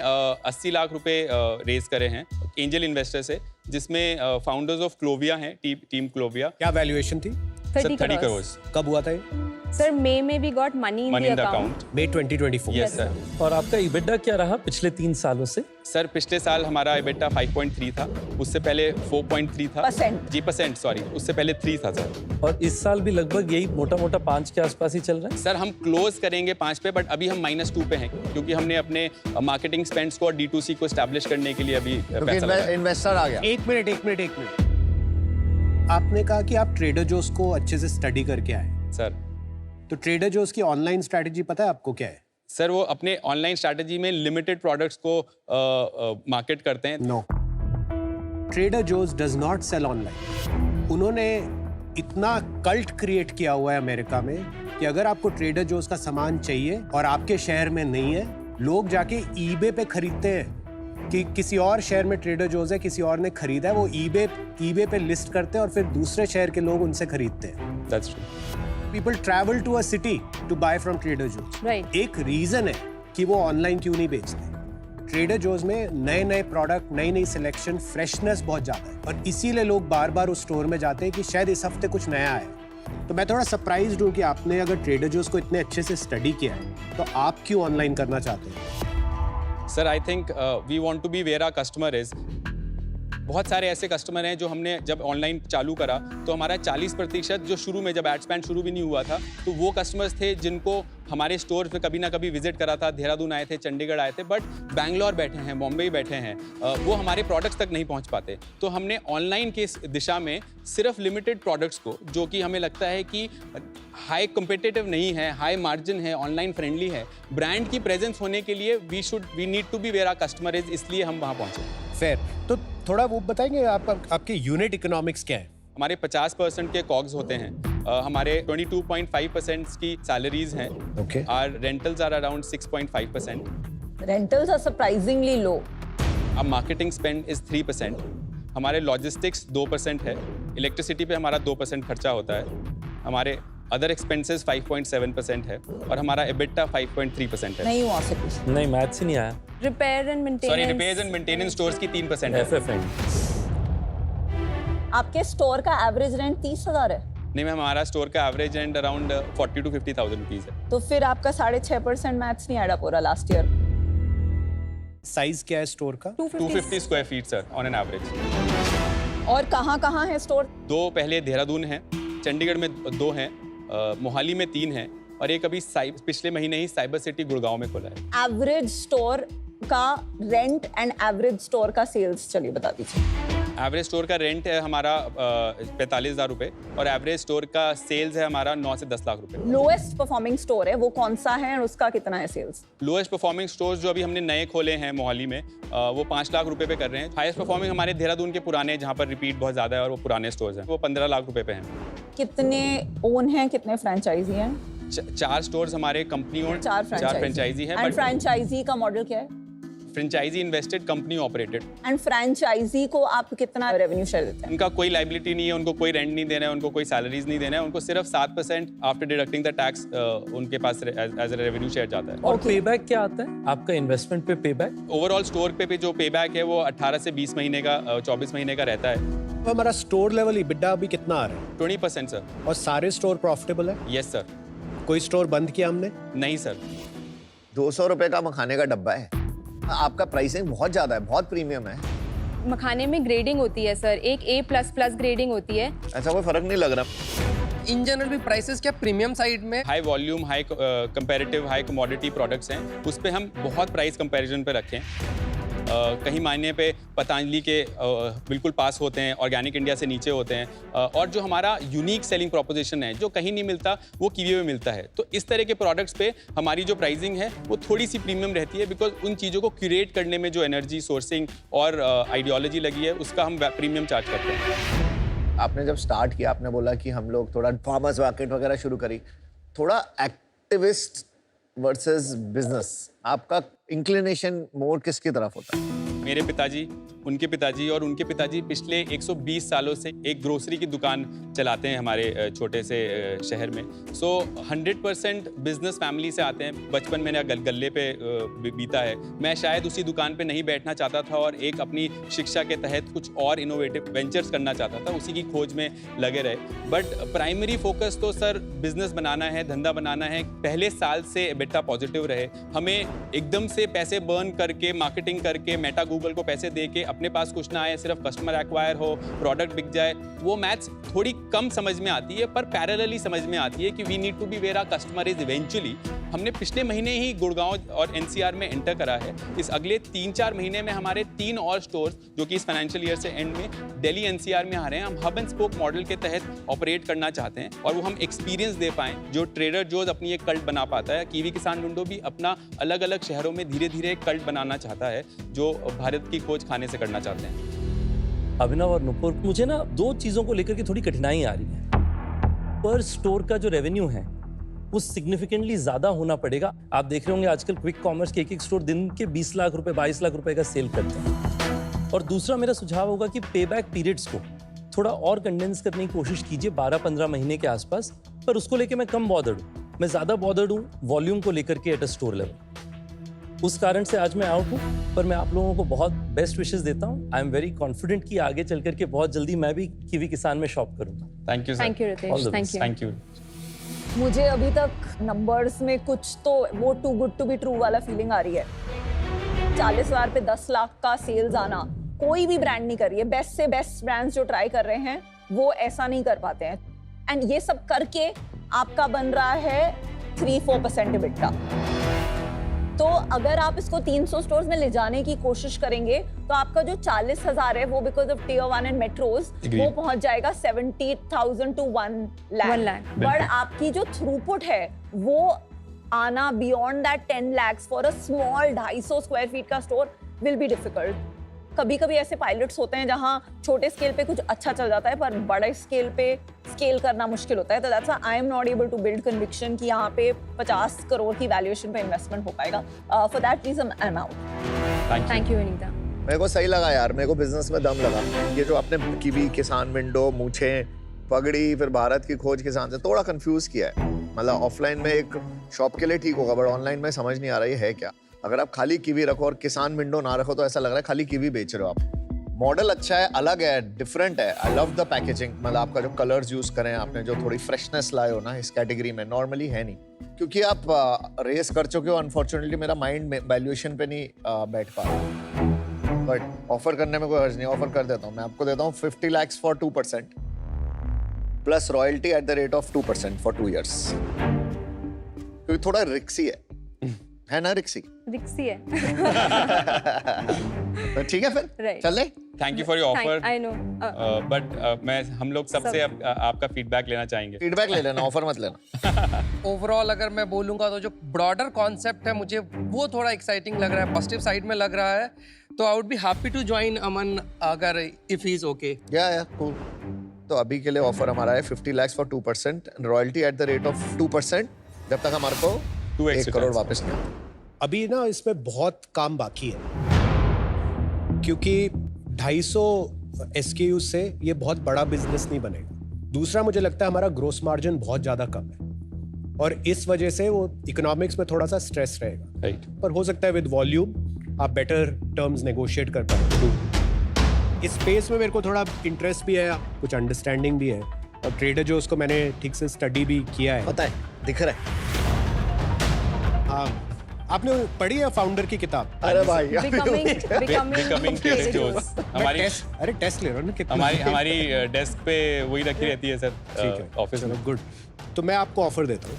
80 लाख रुपए रेज करे हैं एंजल इन्वेस्टर से, जिसमें फाउंडर्स ऑफ क्लोविया हैं, टीम क्लोविया.
क्या वैल्यूएशन थी?
30 करोड़.
कब हुआ था ये?
सर मई में we got money in the account.
मई 2024.
Yes sir.
और आपका EBITDA क्या रहा पिछले 3 सालों से?
सर पिछले साल हमारा EBITDA 5.3 था, उससे पहले 4.3 था. % सॉरी, उससे पहले 3 था सर.
और इस साल भी लगभग यही मोटा मोटा 5 के आसपास ही चल रहा है.
सर हम क्लोज करेंगे 5 पे, बट अभी हम -2 पे हैं क्योंकि हमने अपने मार्केटिंग स्पेंड्स को और D2C को एस्टैब्लिश करने के लिए अभी पैसा लगाया.
इन्वेस्टर आ गया.
एक मिनट. आपने कहा कि आप ट्रेडर जोस को अच्छे से स्टडी करके आए.
सर
तो ट्रेडर जोस की ऑनलाइन स्ट्रैटेजी पता है आपको क्या है?
सर वो अपने ऑनलाइन स्ट्रैटेजी में लिमिटेड प्रोडक्ट्स को मार्केट करते हैं.
No, Trader Joe's does not sell online. उन्होंने इतना कल्ट क्रिएट किया हुआ है अमेरिका में कि अगर आपको ट्रेडर जोस का सामान चाहिए और आपके शहर में नहीं है, लोग जाके ईबे पे खरीदते हैं कि किसी और शहर में ट्रेडर जोस है, किसी और ने खरीदा है, वो ईबे पे लिस्ट करते हैं और फिर दूसरे शहर के लोग उनसे खरीदते हैं.
That's true.
People travel to a city to buy from Trader Joe's.
Right.
एक रीजन है कि वो ऑनलाइन क्यों नहीं बेचते. ट्रेडर जोस में नए प्रोडक्ट, नई सिलेक्शन, फ्रेशनेस बहुत ज्यादा है और इसीलिए लोग बार बार उस स्टोर में जाते हैं कि शायद इस हफ्ते कुछ नया है. तो मैं थोड़ा सरप्राइज्ड हूँ कि आपने अगर ट्रेडर जोस को इतने अच्छे से स्टडी किया है तो आप क्यों ऑनलाइन करना चाहते हैं?
Sir I think we want to be where our customer is. बहुत सारे ऐसे कस्टमर हैं जो हमने जब ऑनलाइन चालू करा तो हमारा 40% जो शुरू में जब एड स्पेंड शुरू भी नहीं हुआ था, तो वो कस्टमर्स थे जिनको हमारे स्टोर पे कभी ना कभी विजिट करा था. देहरादून आए थे, चंडीगढ़ आए थे, बट बैंगलोर बैठे हैं, बॉम्बे बैठे हैं, वो हमारे प्रोडक्ट्स तक नहीं पहुंच पाते. तो हमने ऑनलाइन के दिशा में सिर्फ लिमिटेड प्रोडक्ट्स को, जो कि हमें लगता है कि हाई कम्पिटिटिव नहीं है, हाई मार्जिन है, ऑनलाइन फ्रेंडली है, ब्रांड की प्रेजेंस होने के लिए we need to be where our customer is, इसलिए हम वहाँ पहुँचे.
फेयर. तो थोड़ा वो बताएंगे आपके यूनिट इकोनॉमिक्स क्या है?
हमारे 50% के कॉग्स होते हैं. हमारे 22.5% की सैलरीज हैं.
Okay.
Our rentals are around 6.5%.
Rentals are surprisingly low.
Our marketing spend is 3%. हमारे लॉजिस्टिक्स 2% है. इलेक्ट्रिसिटी पे हमारा 2% खर्चा होता है. हमारे अदर एक्सपेंसेस 5.7% है और हमारा EBITDA 5.3% है.
नहीं हुआ से कुछ.
नहीं, मैथ से नहीं आया.
Repair and maintenance.
Sorry, repairs and maintenance stores की 3% है.
आपके स्टोर का एवरेज रेंट 30,000 है?
नहीं मैम, हमारा स्टोर का average rent around 40 to 50,000 rupees है.
तो फिर आपका 6.5% मैथ्स नहीं आया पूरा लास्ट ईयर.
साइज क्या है स्टोर का?
250 square feet sir on an average.
और कहाँ है स्टोर?
2 पहले देहरादून है, चंडीगढ़ में 2 हैं, मोहाली में 3 हैं और एक अभी पिछले महीने ही साइबर सिटी गुड़गांव में खोला है.
एवरेज स्टोर का रेंट एंड एवरेज स्टोर का सेल्स चलिए बता दीजिए.
एवरेज स्टोर का रेंट है हमारा 45,000 रुपये और एवरेज स्टोर का सेल्स है हमारा 9 से 10 लाख रुपए।
लोएस्ट परफॉर्मिंग स्टोर है वो कौन सा है और उसका कितना है सेल्स?
लोएस्ट परफॉर्मिंग स्टोर्स जो अभी हमने नए खोले हैं मोहाली में वो 5 लाख रुपए पे कर रहे हैं। हाईएस्ट परफॉर्मिंग हमारे देहरादून के पुराने, जहाँ पर रिपीट बहुत ज़्यादा है और वो पुराने स्टोर्स हैं, वो 15 लाख रुपए पे हैं।
कितने ओन हैं, कितने फ्रेंचाइजी हैं?
4 स्टोर्स हमारे कंपनी ओन, 4 फ्रेंचाइजी हैं।
एंड फ्रेंचाइजी का मॉडल क्या है?
Franchisee invested, company operated.
And franchisee को आप कितना रेवेन्यू शेयर देते हैं?
उनका कोई लाइबिलिटी नहीं है, उनको कोई रेंट नहीं देना है, उनको कोई सैलरीज नहीं देना है, उनको सिर्फ 7% आफ्टर डिडक्टिंग द टैक्स उनके पास एज ए रेवेन्यू शेयर जाता है।
और पेबैक क्या आता है आपका इन्वेस्टमेंट पे? पेबैक
ओवरऑल स्टोर पे जो पेबैक है वो 18 से 20 महीने का 24 महीने का रहता है।
तो हमारा स्टोर लेवल EBITDA अभी कितना आ रहा है?
20% सर।
और सारे स्टोर प्रॉफिटेबल है?
Yes sir.
कोई स्टोर बंद किया हमने?
नहीं सर।
200 रुपए का मखाने का डब्बा है, आपका प्राइसिंग बहुत ज्यादा है, बहुत प्रीमियम है।
मखाने में ग्रेडिंग होती है सर, एक A++ ग्रेडिंग होती है।
ऐसा कोई फर्क नहीं लग रहा।
इन जनरल भी प्राइसेस क्या प्रीमियम साइड में?
High volume, high comparative, high commodity products हैं, उस पे हम बहुत प्राइस कंपैरिजन पे रखें। कहीं मायने पे पतंजलि के बिल्कुल पास होते हैं, ऑर्गेनिक इंडिया से नीचे होते हैं, और जो हमारा यूनिक सेलिंग प्रोपोजिशन है जो कहीं नहीं मिलता वो कीवी में मिलता है। तो इस तरह के प्रोडक्ट्स पे हमारी जो प्राइसिंग है वो थोड़ी सी प्रीमियम रहती है, बिकॉज उन चीज़ों को क्यूरेट करने में जो एनर्जी, सोर्सिंग और आइडियोलॉजी लगी है उसका हम प्रीमियम चार्ज करते हैं।
आपने जब स्टार्ट किया आपने बोला कि हम लोग थोड़ा फार्मर्स मार्केट वगैरह शुरू करी, थोड़ा एक्टिविस्ट वर्सेस बिजनेस, आपका इंक्लिनेशन मोर किसकी तरफ होता है?
मेरे पिताजी, उनके पिताजी और उनके पिताजी पिछले 120 सालों से एक ग्रोसरी की दुकान चलाते हैं हमारे छोटे से शहर में। सो 100% बिजनेस फैमिली से आते हैं। बचपन मैंने गल्ले पे बीता है। मैं शायद उसी दुकान पे नहीं बैठना चाहता था और एक अपनी शिक्षा के तहत कुछ और इनोवेटिव वेंचर्स करना चाहता था, उसी की खोज में लगे रहे। बट प्राइमरी फोकस तो सर बिजनेस बनाना है, धंधा बनाना है। पहले साल से EBITDA पॉजिटिव रहे, हमें एकदम से पैसे बर्न करके, मार्केटिंग करके, मेटा गूगल को पैसे दे के अपने पास कुछ ना आए, सिर्फ कस्टमर एक्वायर हो, प्रोडक्ट बिक जाए, वो मैथ्स थोड़ी कम समझ में आती है, पर पैरेलली समझ में आती है कि we need to be where our customer is eventually. हमने पिछले महीने ही गुड़गांव और NCR में एंटर करा है। इस अगले 3-4 महीने में हमारे 3 और स्टोर्स जो कि इस फाइनेंशियल ईयर से एंड में दिल्ली NCR में आ रहे हैं। हम हब एंड स्पोक मॉडल के तहत ऑपरेट करना चाहते हैं और वो हम एक्सपीरियंस दे पाएं जो ट्रेडर जोज अपनी एक कल्ट बना पाता है। कीवी किसान विंडो भी अपना अलग अलग शहरों में धीरे धीरे एक कल्ट बनाना चाहता है जो भारत की खोज खाने से करना चाहते हैं।
अभिनव और नुपुर, मुझे ना 2 चीजों को लेकर के थोड़ी कठिनाई आ रही है। पर स्टोर का जो रेवेन्यू है वो सिग्निफिकेंटली ज्यादा होना पड़ेगा। आप देख रहे होंगे आजकल क्विक कॉमर्स के एक स्टोर दिन के 20 लाख रुपए, 22 लाख रुपए का सेल करते हैं। और दूसरा मेरा सुझाव होगा कि पेबैक पीरियड्स को थोड़ा और कंडेंस करने की कोशिश कीजिए, 12-15 महीने के आसपास। पर उसको लेके मैं कम बॉदर्ड हूँ, मैं ज्यादा बॉदर्ड हूँ वॉल्यूम को लेकर के एट अ स्टोर लेवल। उस कारण से आज मैं आउट हूँ, पर मैं आप लोगों को बहुत बेस्ट विशेस देता हूँ। आई एम वेरी कॉन्फिडेंट कि आगे चल करके बहुत जल्दी मैं भी कीवी किसान में शॉप करूंगा।
Thank you sir.
Thank you Ritesh,
thank you.
मुझे अभी तक नंबर्स में कुछ तो वो too good to be true वाला फीलिंग आ रही है। 40,000 पे 10 लाख का सेल्स आना कोई भी ब्रांड नहीं कर रही है। बेस्ट से बेस्ट ब्रांड्स जो ट्राई कर रहे हैं वो ऐसा नहीं कर पाते हैं। एंड ये सब करके आपका बन रहा है 3-4% EBITDA। तो अगर आप इसको 300 स्टोर्स में ले जाने की कोशिश करेंगे तो आपका जो 40,000 है वो because of Tier 1 and metros वो पहुंच जाएगा 70,000 to 1 lakh। बट आपकी जो थ्रूपुट है वो आना beyond that 10 lakhs for a small 250 square feet का स्टोर विल बी डिफिकल्ट। कभी कभी ऐसे पायलट्स होते हैं जहां छोटे स्केल पे कुछ अच्छा चल जाता है पर बड़े स्केल पे स्केल करना मुश्किल होता है। तो that's I am not able to build conviction कि यहाँ पे 50 करोड़ की वैल्यूएशन पे इन्वेस्टमेंट हो पाएगा। For that reason I am out.
Thank you Vineeta.
मेरे को सही लगा यार, मेरे को बिजनेस में दम लगा। ये जो आपने कीवी किसान विंडो, मूछें, पगड़ी, फिर भारत की खोज किसान से थोड़ा कंफ्यूज किया है। मतलब ऑफलाइन में एक शॉप के लिए ठीक होगा बट ऑनलाइन में समझ नहीं आ रहा है क्या। अगर आप खाली कीवी रखो और किसान विंडो ना रखो तो ऐसा लग रहा है खाली कीवी बेच रहे हो आप। मॉडल अच्छा है, अलग है, डिफरेंट है। I love the packaging. मतलब आपका जो कलर्स यूज करें आपने, जो थोड़ी फ्रेशनेस लाए हो ना इस कैटेगरी में, नॉर्मली है नहीं। क्योंकि आप रेस कर चुके हो, अनफॉर्चुनेटली मेरा माइंड वैल्यूएशन पे नहीं बैठ पा रहा। बट ऑफर करने में कोई हर्ज नहीं, ऑफर कर देता हूँ। मैं आपको देता हूँ 50 lakhs for 2% plus royalty at the rate of 2% for 2 years। क्योंकि थोड़ा रिक्सी है है ना रिक्सी?
रिक्सी है।
तो ठीक है फिर
Right.
चले।
Thank you for your offer.
I know.
But हम लोग सबसे अब आपका फीडबैक लेना चाहेंगे।
फीडबैक ले लेना, ऑफर मत लेना।
ओवरऑल अगर मैं बोलूंगा तो जो ब्रॉडर कॉन्सेप्ट है मुझे वो थोड़ा एक्साइटिंग लग रहा है, पॉजिटिव साइड में लग रहा है। तो I would be happy to join Aman अगर इफ ही इज ओके।
या कूल। तो अभी के लिए ऑफर हमारा है 50 lakhs for 2%, royalty at the rate of 2%, जब तक हमारे को 1 करोड़ वापस नहीं आता।
अभी ना इसमें बहुत काम बाकी है, क्योंकि 250 SKU से ये बहुत बड़ा बिजनेस नहीं बनेगा। दूसरा, मुझे लगता है हमारा ग्रोस मार्जिन बहुत ज्यादा कम है और इस वजह से वो इकोनॉमिक्स में थोड़ा सा स्ट्रेस रहेगा।
राइट।
पर हो सकता है विद वॉल्यूम आप बेटर टर्म्स नेगोशिएट कर पाए। इस स्पेस में मेरे को थोड़ा इंटरेस्ट भी है, कुछ अंडरस्टैंडिंग भी है, और ट्रेडर जोस को मैंने ठीक से स्टडी भी किया है।
पता है, दिख रहा है।
हाँ, आपने पढ़ी है फाउंडर की किताब?
अरे भाई,
Becoming Trader Joe's। हमारी
अरे टेस्ट ले रहा हूँ ना कितना।
हमारी डेस्क पे वही रखी रहती है सर, ऑफिस में।
गुड। तो मैं आपको ऑफर देता हूँ,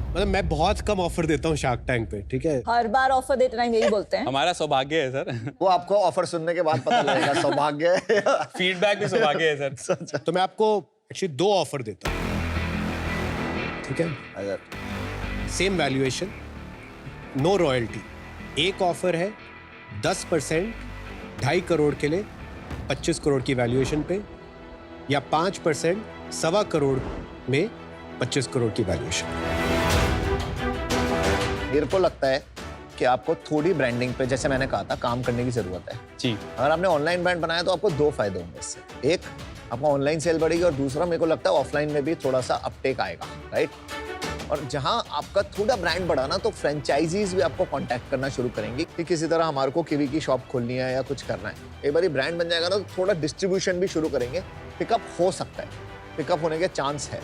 मतलब मैं बहुत कम ऑफर देता हूँ शार्क टैंक पे, ठीक है?
हर बार ऑफर देते टाइम यही बोलते हैं।
हमारा सौभाग्य है सर।
वो आपको ऑफर सुनने के बाद पता लगेगा सौभाग्य है।
फीडबैक भी सौभाग्य है सर।
तो मैं आपको एक्चुअली 2 ऑफर देता हूँ, ठीक है?
अगर
सेम वैल्यूएशन, नो रॉयल्टी। एक ऑफर है 10% 2.5 करोड़ के लिए 25 करोड़ की वैल्यूएशन पे, या 5% 1.25 करोड़ में 25 करोड़ की वैल्यूएशन।
मेरे को लगता है कि आपको थोड़ी ब्रांडिंग पे, जैसे मैंने कहा था, काम करने की जरूरत है
जी।
अगर आपने ऑनलाइन ब्रांड बनाया तो आपको 2 फायदे होंगे इससे। एक, आपको ऑनलाइन सेल बढ़ेगी, और दूसरा, मेरे को लगता है ऑफलाइन में भी थोड़ा सा अपटेक आएगा, राइट? और जहां आपका थोड़ा ब्रांड बढ़ा ना, तो फ्रेंचाइजीज भी आपको कांटेक्ट करना शुरू करेंगे कि किसी तरह हमारे को कीवी की शॉप खोलनी है या कुछ करना है। एक बार ब्रांड बन जाएगा ना, तो थोड़ा डिस्ट्रीब्यूशन भी शुरू करेंगे। पिकअप हो सकता है, पिकअप होने के चांस है।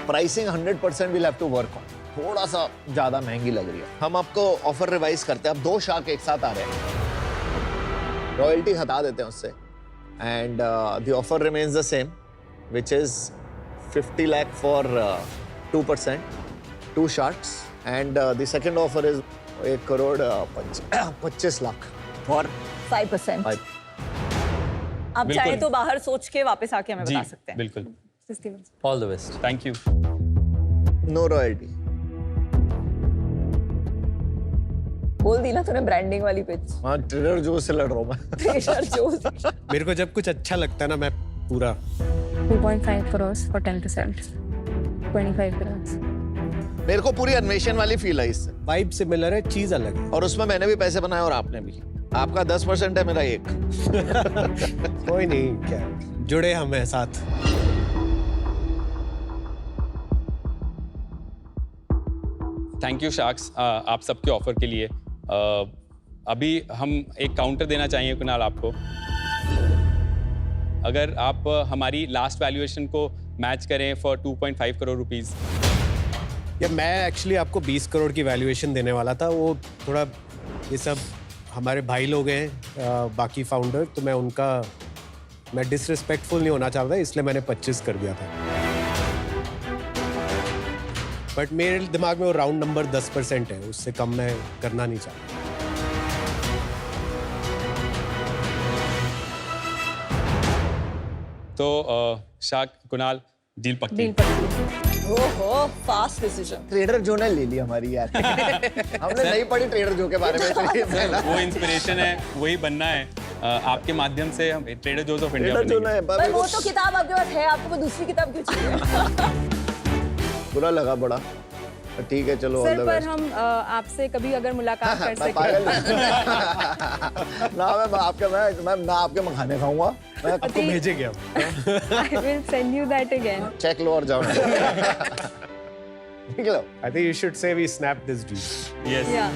Pricing 100% will have to work on. थोड़ा सा ज्यादा महंगी लग रही है। हम आपको ऑफर रिवाइज करते हैं। अब 2 शार्क एक साथ आ रहे हैं, रॉयल्टी हटा देते हैं उससे, and the offer remains the same, which is 50 lakh for 2%, 2 sharks, and the second offer is 1 crore 25 lakh for
5%। आप चाहे तो बाहर सोच के वापस आके हमें बता सकते हैं।
बिल्कुल।
All the best.
Thank you.
No royalty.
बोल दी ना तूने ब्रांडिंग वाली पिच।
हाँ, ट्रेडर जोस से लड़ रहा हूँ मैं।
ट्रेडर जोस।
मेरे को जब कुछ अच्छा लगता है ना, मैं पूरा
2.5 crores for 10%, 25 crores।
मेरे को पूरी अन्वेषण वाली फील है इससे।
वाइब सिमिलर है, चीज अलग है।
और उसमें मैंने भी पैसे बनाए और आपने भी। आपका 10% है, मेरा 1।
कोई नहीं, क्या जुड़े हम हैं साथ।
थैंक यू शार्क्स, आप सबके ऑफर के लिए। अभी हम एक काउंटर देना चाहिए कुणाल आपको। अगर आप हमारी लास्ट वैल्यूएशन को मैच करें फॉर 2.5 करोड़ रुपीस।
या मैं एक्चुअली आपको 20 करोड़ की वैल्यूएशन देने वाला था। वो थोड़ा, ये सब हमारे भाई लोग हैं बाकी फाउंडर, तो मैं डिसरिस्पेक्टफुल नहीं होना चाहता, इसलिए मैंने 25 कर दिया था। बट मेरे दिमाग में वो राउंड नंबर 10% है, उससे कम मैं करना नहीं चाहता।
तो शार्क कुणाल, डील पक्की।
ओहो, फास्ट डिसीजन।
ट्रेडर जो ने ले ली हमारी यार। हमने नहीं पढ़ी ट्रेडर जो के बारे में।
वो इंस्पिरेशन है, वही बनना है। आपके माध्यम से हम ट्रेडर जोस ऑफ इंडिया
बनेंगे। पर वो तो किताब आपके पास है, आपको दूसरी किताब क्यों चाहिए?
बुरा लगा बड़ा, ठीक है चलो।
सर, पर हम आपसे कभी अगर मुलाकात कर सकें।
ना मैं आपके मखाने खाऊंगा, मैं
आपको भेजेंगे हम।
I will send you that again.
Cheque लो और जाओ। ठीक लो।
I think you should say we snap this deal.
Yes.
Yeah.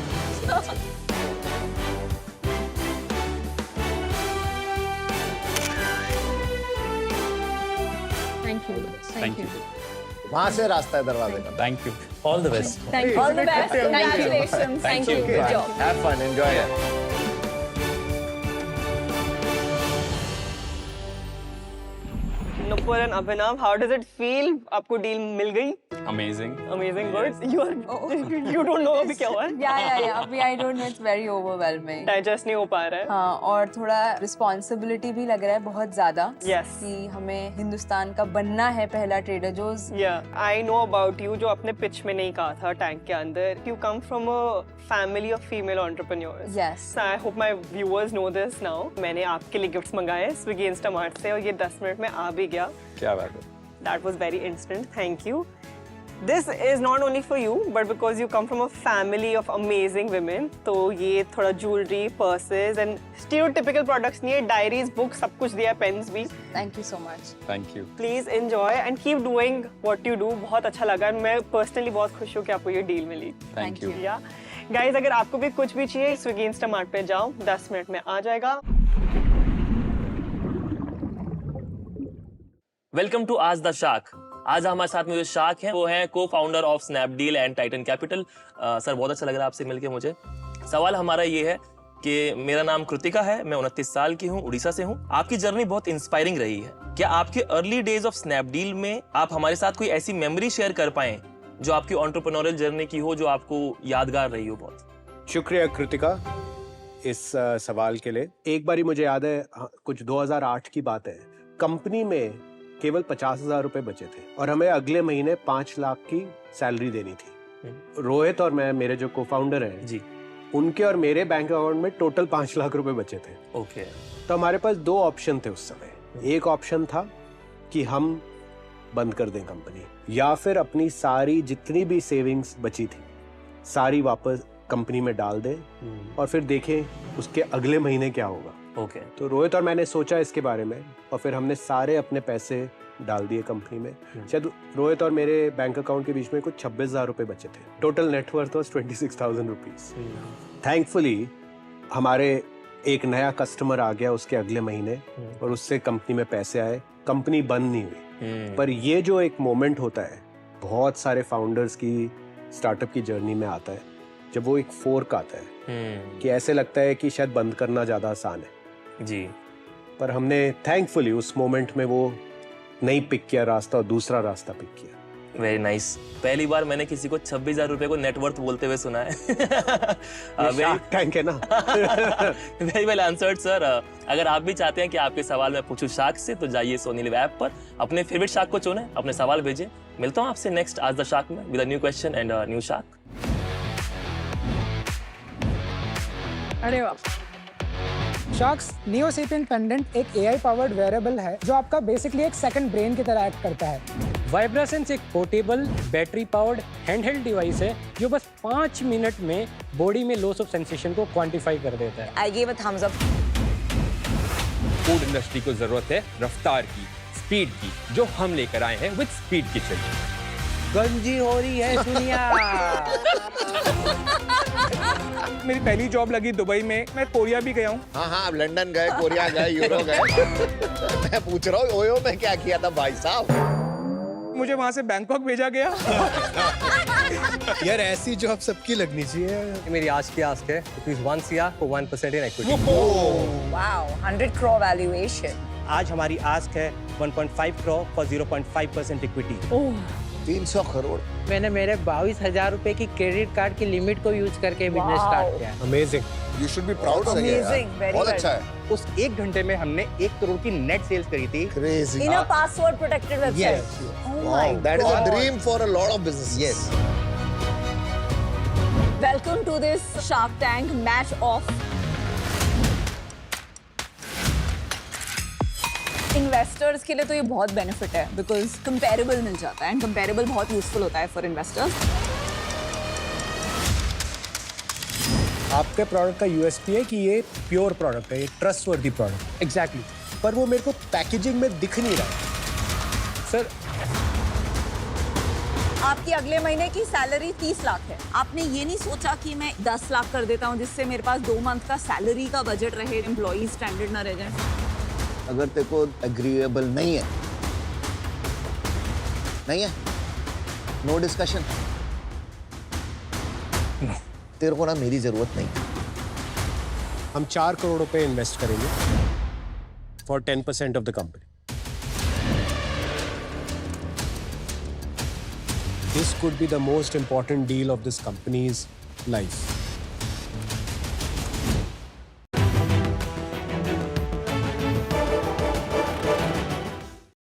Thank you.
Thank you.
वहाँ से रास्ता है दरवाजे का।
Thank you.
All the best.
Thank you.
All the best. Congratulations. Thank you. Good job.
Have fun. Enjoy it.
Anmol and Abhinav, how does it feel? आपको deal मिल गई?
Amazing.
Amazing, good. You don't know अभी क्या हुआ है?
Yeah. अभी I don't know. It's very overwhelming.
Digest नहीं हो पा रहा है.
हाँ, और थोड़ा रिस्पॉन्सिबिलिटी भी लग रहा है बहुत ज्यादा.
Yes.
कि हमें हिंदुस्तान का बनना है पहला Trader Joe's.
Yeah, I know about you जो अपने पिच में नहीं कहा था टैंक के अंदर. You come from a family of female entrepreneurs.
Yes.
So I hope my viewers know this now. मैंने आपके लिए गिफ्ट्स मंगाए स्विगी इंस्टामार्ट से और ये 10 मिनट में आ भी गया.
क्या बात है.
That was very instant. Thank you. This is not only for you, but because you come from a family of amazing women. तो ये थोड़ा jewelry, purses and stereotypical products नहीं है, diaries, books, सब कुछ दिया, pens भी.
Thank you so much.
Thank you.
Please enjoy and keep doing what you do. बहुत अच्छा लगा. मैं personally बहुत खुश हूँ कि आपको ये deal milli.
Thank you.
Yeah. Guys, अगर आपको भी कुछ भी चाहिए, स्विगी इंस्टामार्ट पे जाओ, 10 मिनट में आ जाएगा.
वेलकम टू आज द शार्क. आज हमारे साथ में जो शार्क हैं वो हैं को founder of Snapdeal and Titan capital. Sir बहुत अच्छा लग रहा है आपसे मिलके मुझे. सवाल हमारा ये है कि मेरा नाम कृतिका है, मैं 29 साल की हूँ, उड़ीसा से हूँ. आपकी जर्नी बहुत इंस्पायरिंग रही है. क्या आपके अर्ली डेज ऑफ स्नैपडील में आप हमारे साथ कोई ऐसी मेमोरी शेयर कर पाएं जो आपकी एंटरप्रेन्योरियल जर्नी की हो, जो आपको यादगार रही हो बहुत?
शुक्रिया कृतिका इस सवाल के लिए. एक बारी मुझे याद है, कुछ 2008 की बात है, कंपनी में केवल 50,000 रुपए बचे थे और हमें अगले महीने 5 लाख की सैलरी देनी थी. रोहित और मैं, मेरे जो को फाउंडर हैं
जी,
उनके और मेरे बैंक अकाउंट में टोटल 5 लाख रुपए बचे थे.
ओके.
तो हमारे पास 2 ऑप्शन थे उस समय. एक ऑप्शन था कि हम बंद कर दें कंपनी, या फिर अपनी सारी जितनी भी सेविंग्स बची थी सारी वापस कंपनी में डाल दें और फिर देखें उसके अगले महीने क्या होगा.
ओके.
तो रोहित और मैंने सोचा इसके बारे में और फिर हमने सारे अपने पैसे डाल दिए कंपनी में. शायद रोहित और मेरे बैंक अकाउंट के बीच में कुछ 26,000 रुपए बचे थे. Total net worth was 26,000 rupees. Thankfully हमारे एक नया कस्टमर आ गया उसके अगले महीने और उससे कंपनी में पैसे आए. कंपनी बंद नहीं हुई. पर ये जो एक मोमेंट होता है बहुत सारे फाउंडर्स की स्टार्टअप की जर्नी में आता है, जब वो एक फोर्क आता है कि ऐसे लगता है कि शायद बंद करना ज्यादा आसान है
जी.
पर हमने थैंकफुली उस मोमेंट में वो नहीं पिक किया रास्ता और दूसरा रास्ता पिक किया.
Very nice. पहली बार मैंने किसी को 26,000 रुपए को नेटवर्थ बोलते हुए सुना है.
शार्क टैंक है ना.
Very well answered sir. अगर आप भी चाहते हैं कि आपके सवाल मैं पूछूं शार्क से, तो जाइए सोनी लिव ऐप पर अपने फेवरेट शार्क को चुनें, अपने सवाल भेजें. मिलता हूं आपसे नेक्स्ट आज द शार्क में with a new question and new shark.
अरे वाह. शार्क्स नियोसेपियन पेंडेंट एक AI पावर्ड वेयरेबल है जो आपका बेसिकली एक सेकंड ब्रेन की तरह एक्ट करता है. वाइब्रेसेंस एक portable battery powered handheld device है जो बस 5 मिनट में बॉडी में लॉस ऑफ सेंसेशन को क्वांटिफाई कर देता है.
I gave a thumbs up.
Food industry को जरूरत है रफ्तार की, स्पीड की, जो हम लेकर आए हैं विद स्पीड किचन.
गंजी हो रही है सुनिया.
मेरी पहली जॉब लगी दुबई में. मैं कोरिया भी गया हूँ.
हाँ, आप लंदन गए, कोरिया गए, यूरोप गए. मैं पूछ रहा हूँ ओयो में क्या किया था भाई साहब.
मुझे वहाँ से बैंकॉक भेजा गया.
यार ऐसी जॉब सबकी लगनी चाहिए.
मेरी आज की आस्क है rupees 1 CR for 1% in equity.
Wow, 100 crore valuation.
आज हमारी आस्क है 1.5 करोड़ for 0.5% इक्विटी.
300 करोड़.
मैंने मेरे 22,000 रुपए की क्रेडिट कार्ड की लिमिट को यूज करके बिजनेस स्टार्ट किया.
Amazing.
You should be proud of
Amazing, very
बहुत
well.
अच्छा है.
उस 1 घंटे में हमने 1 करोड़ की नेट सेल्स करी थी.
Crazy.
In a password protected website.
Yes.
Oh
Wow,
my
that is a
God.
dream for a lot of businesses.
Yes.
Welcome to this Shark Tank match off. Investors के लिए तो ये बहुत benefit है because comparable मिल जाता है and comparable बहुत useful होता है फॉर इन्वेस्टर्स.
आपके प्रोडक्ट का USP है कि ये प्योर प्रोडक्ट है, ये ट्रस्टवर्दी प्रोडक्ट.
एग्जैक्टली.
पर वो मेरे को पैकेजिंग में दिख नहीं रहा.
सर
आपकी अगले महीने की सैलरी 30 लाख है. आपने ये नहीं सोचा कि मैं 10 लाख कर देता हूँ जिससे मेरे पास 2 मंथ का सैलरी का बजट रहे, एम्प्लॉई स्ट्रैंडेड ना रह जाए.
अगर तेरे को एग्रीएबल नहीं है, नो डिस्कशन. तेरे को ना मेरी जरूरत नहीं.
हम 4 करोड़ रुपए इन्वेस्ट करेंगे for 10% of the company. This could be the most important deal of this company's life.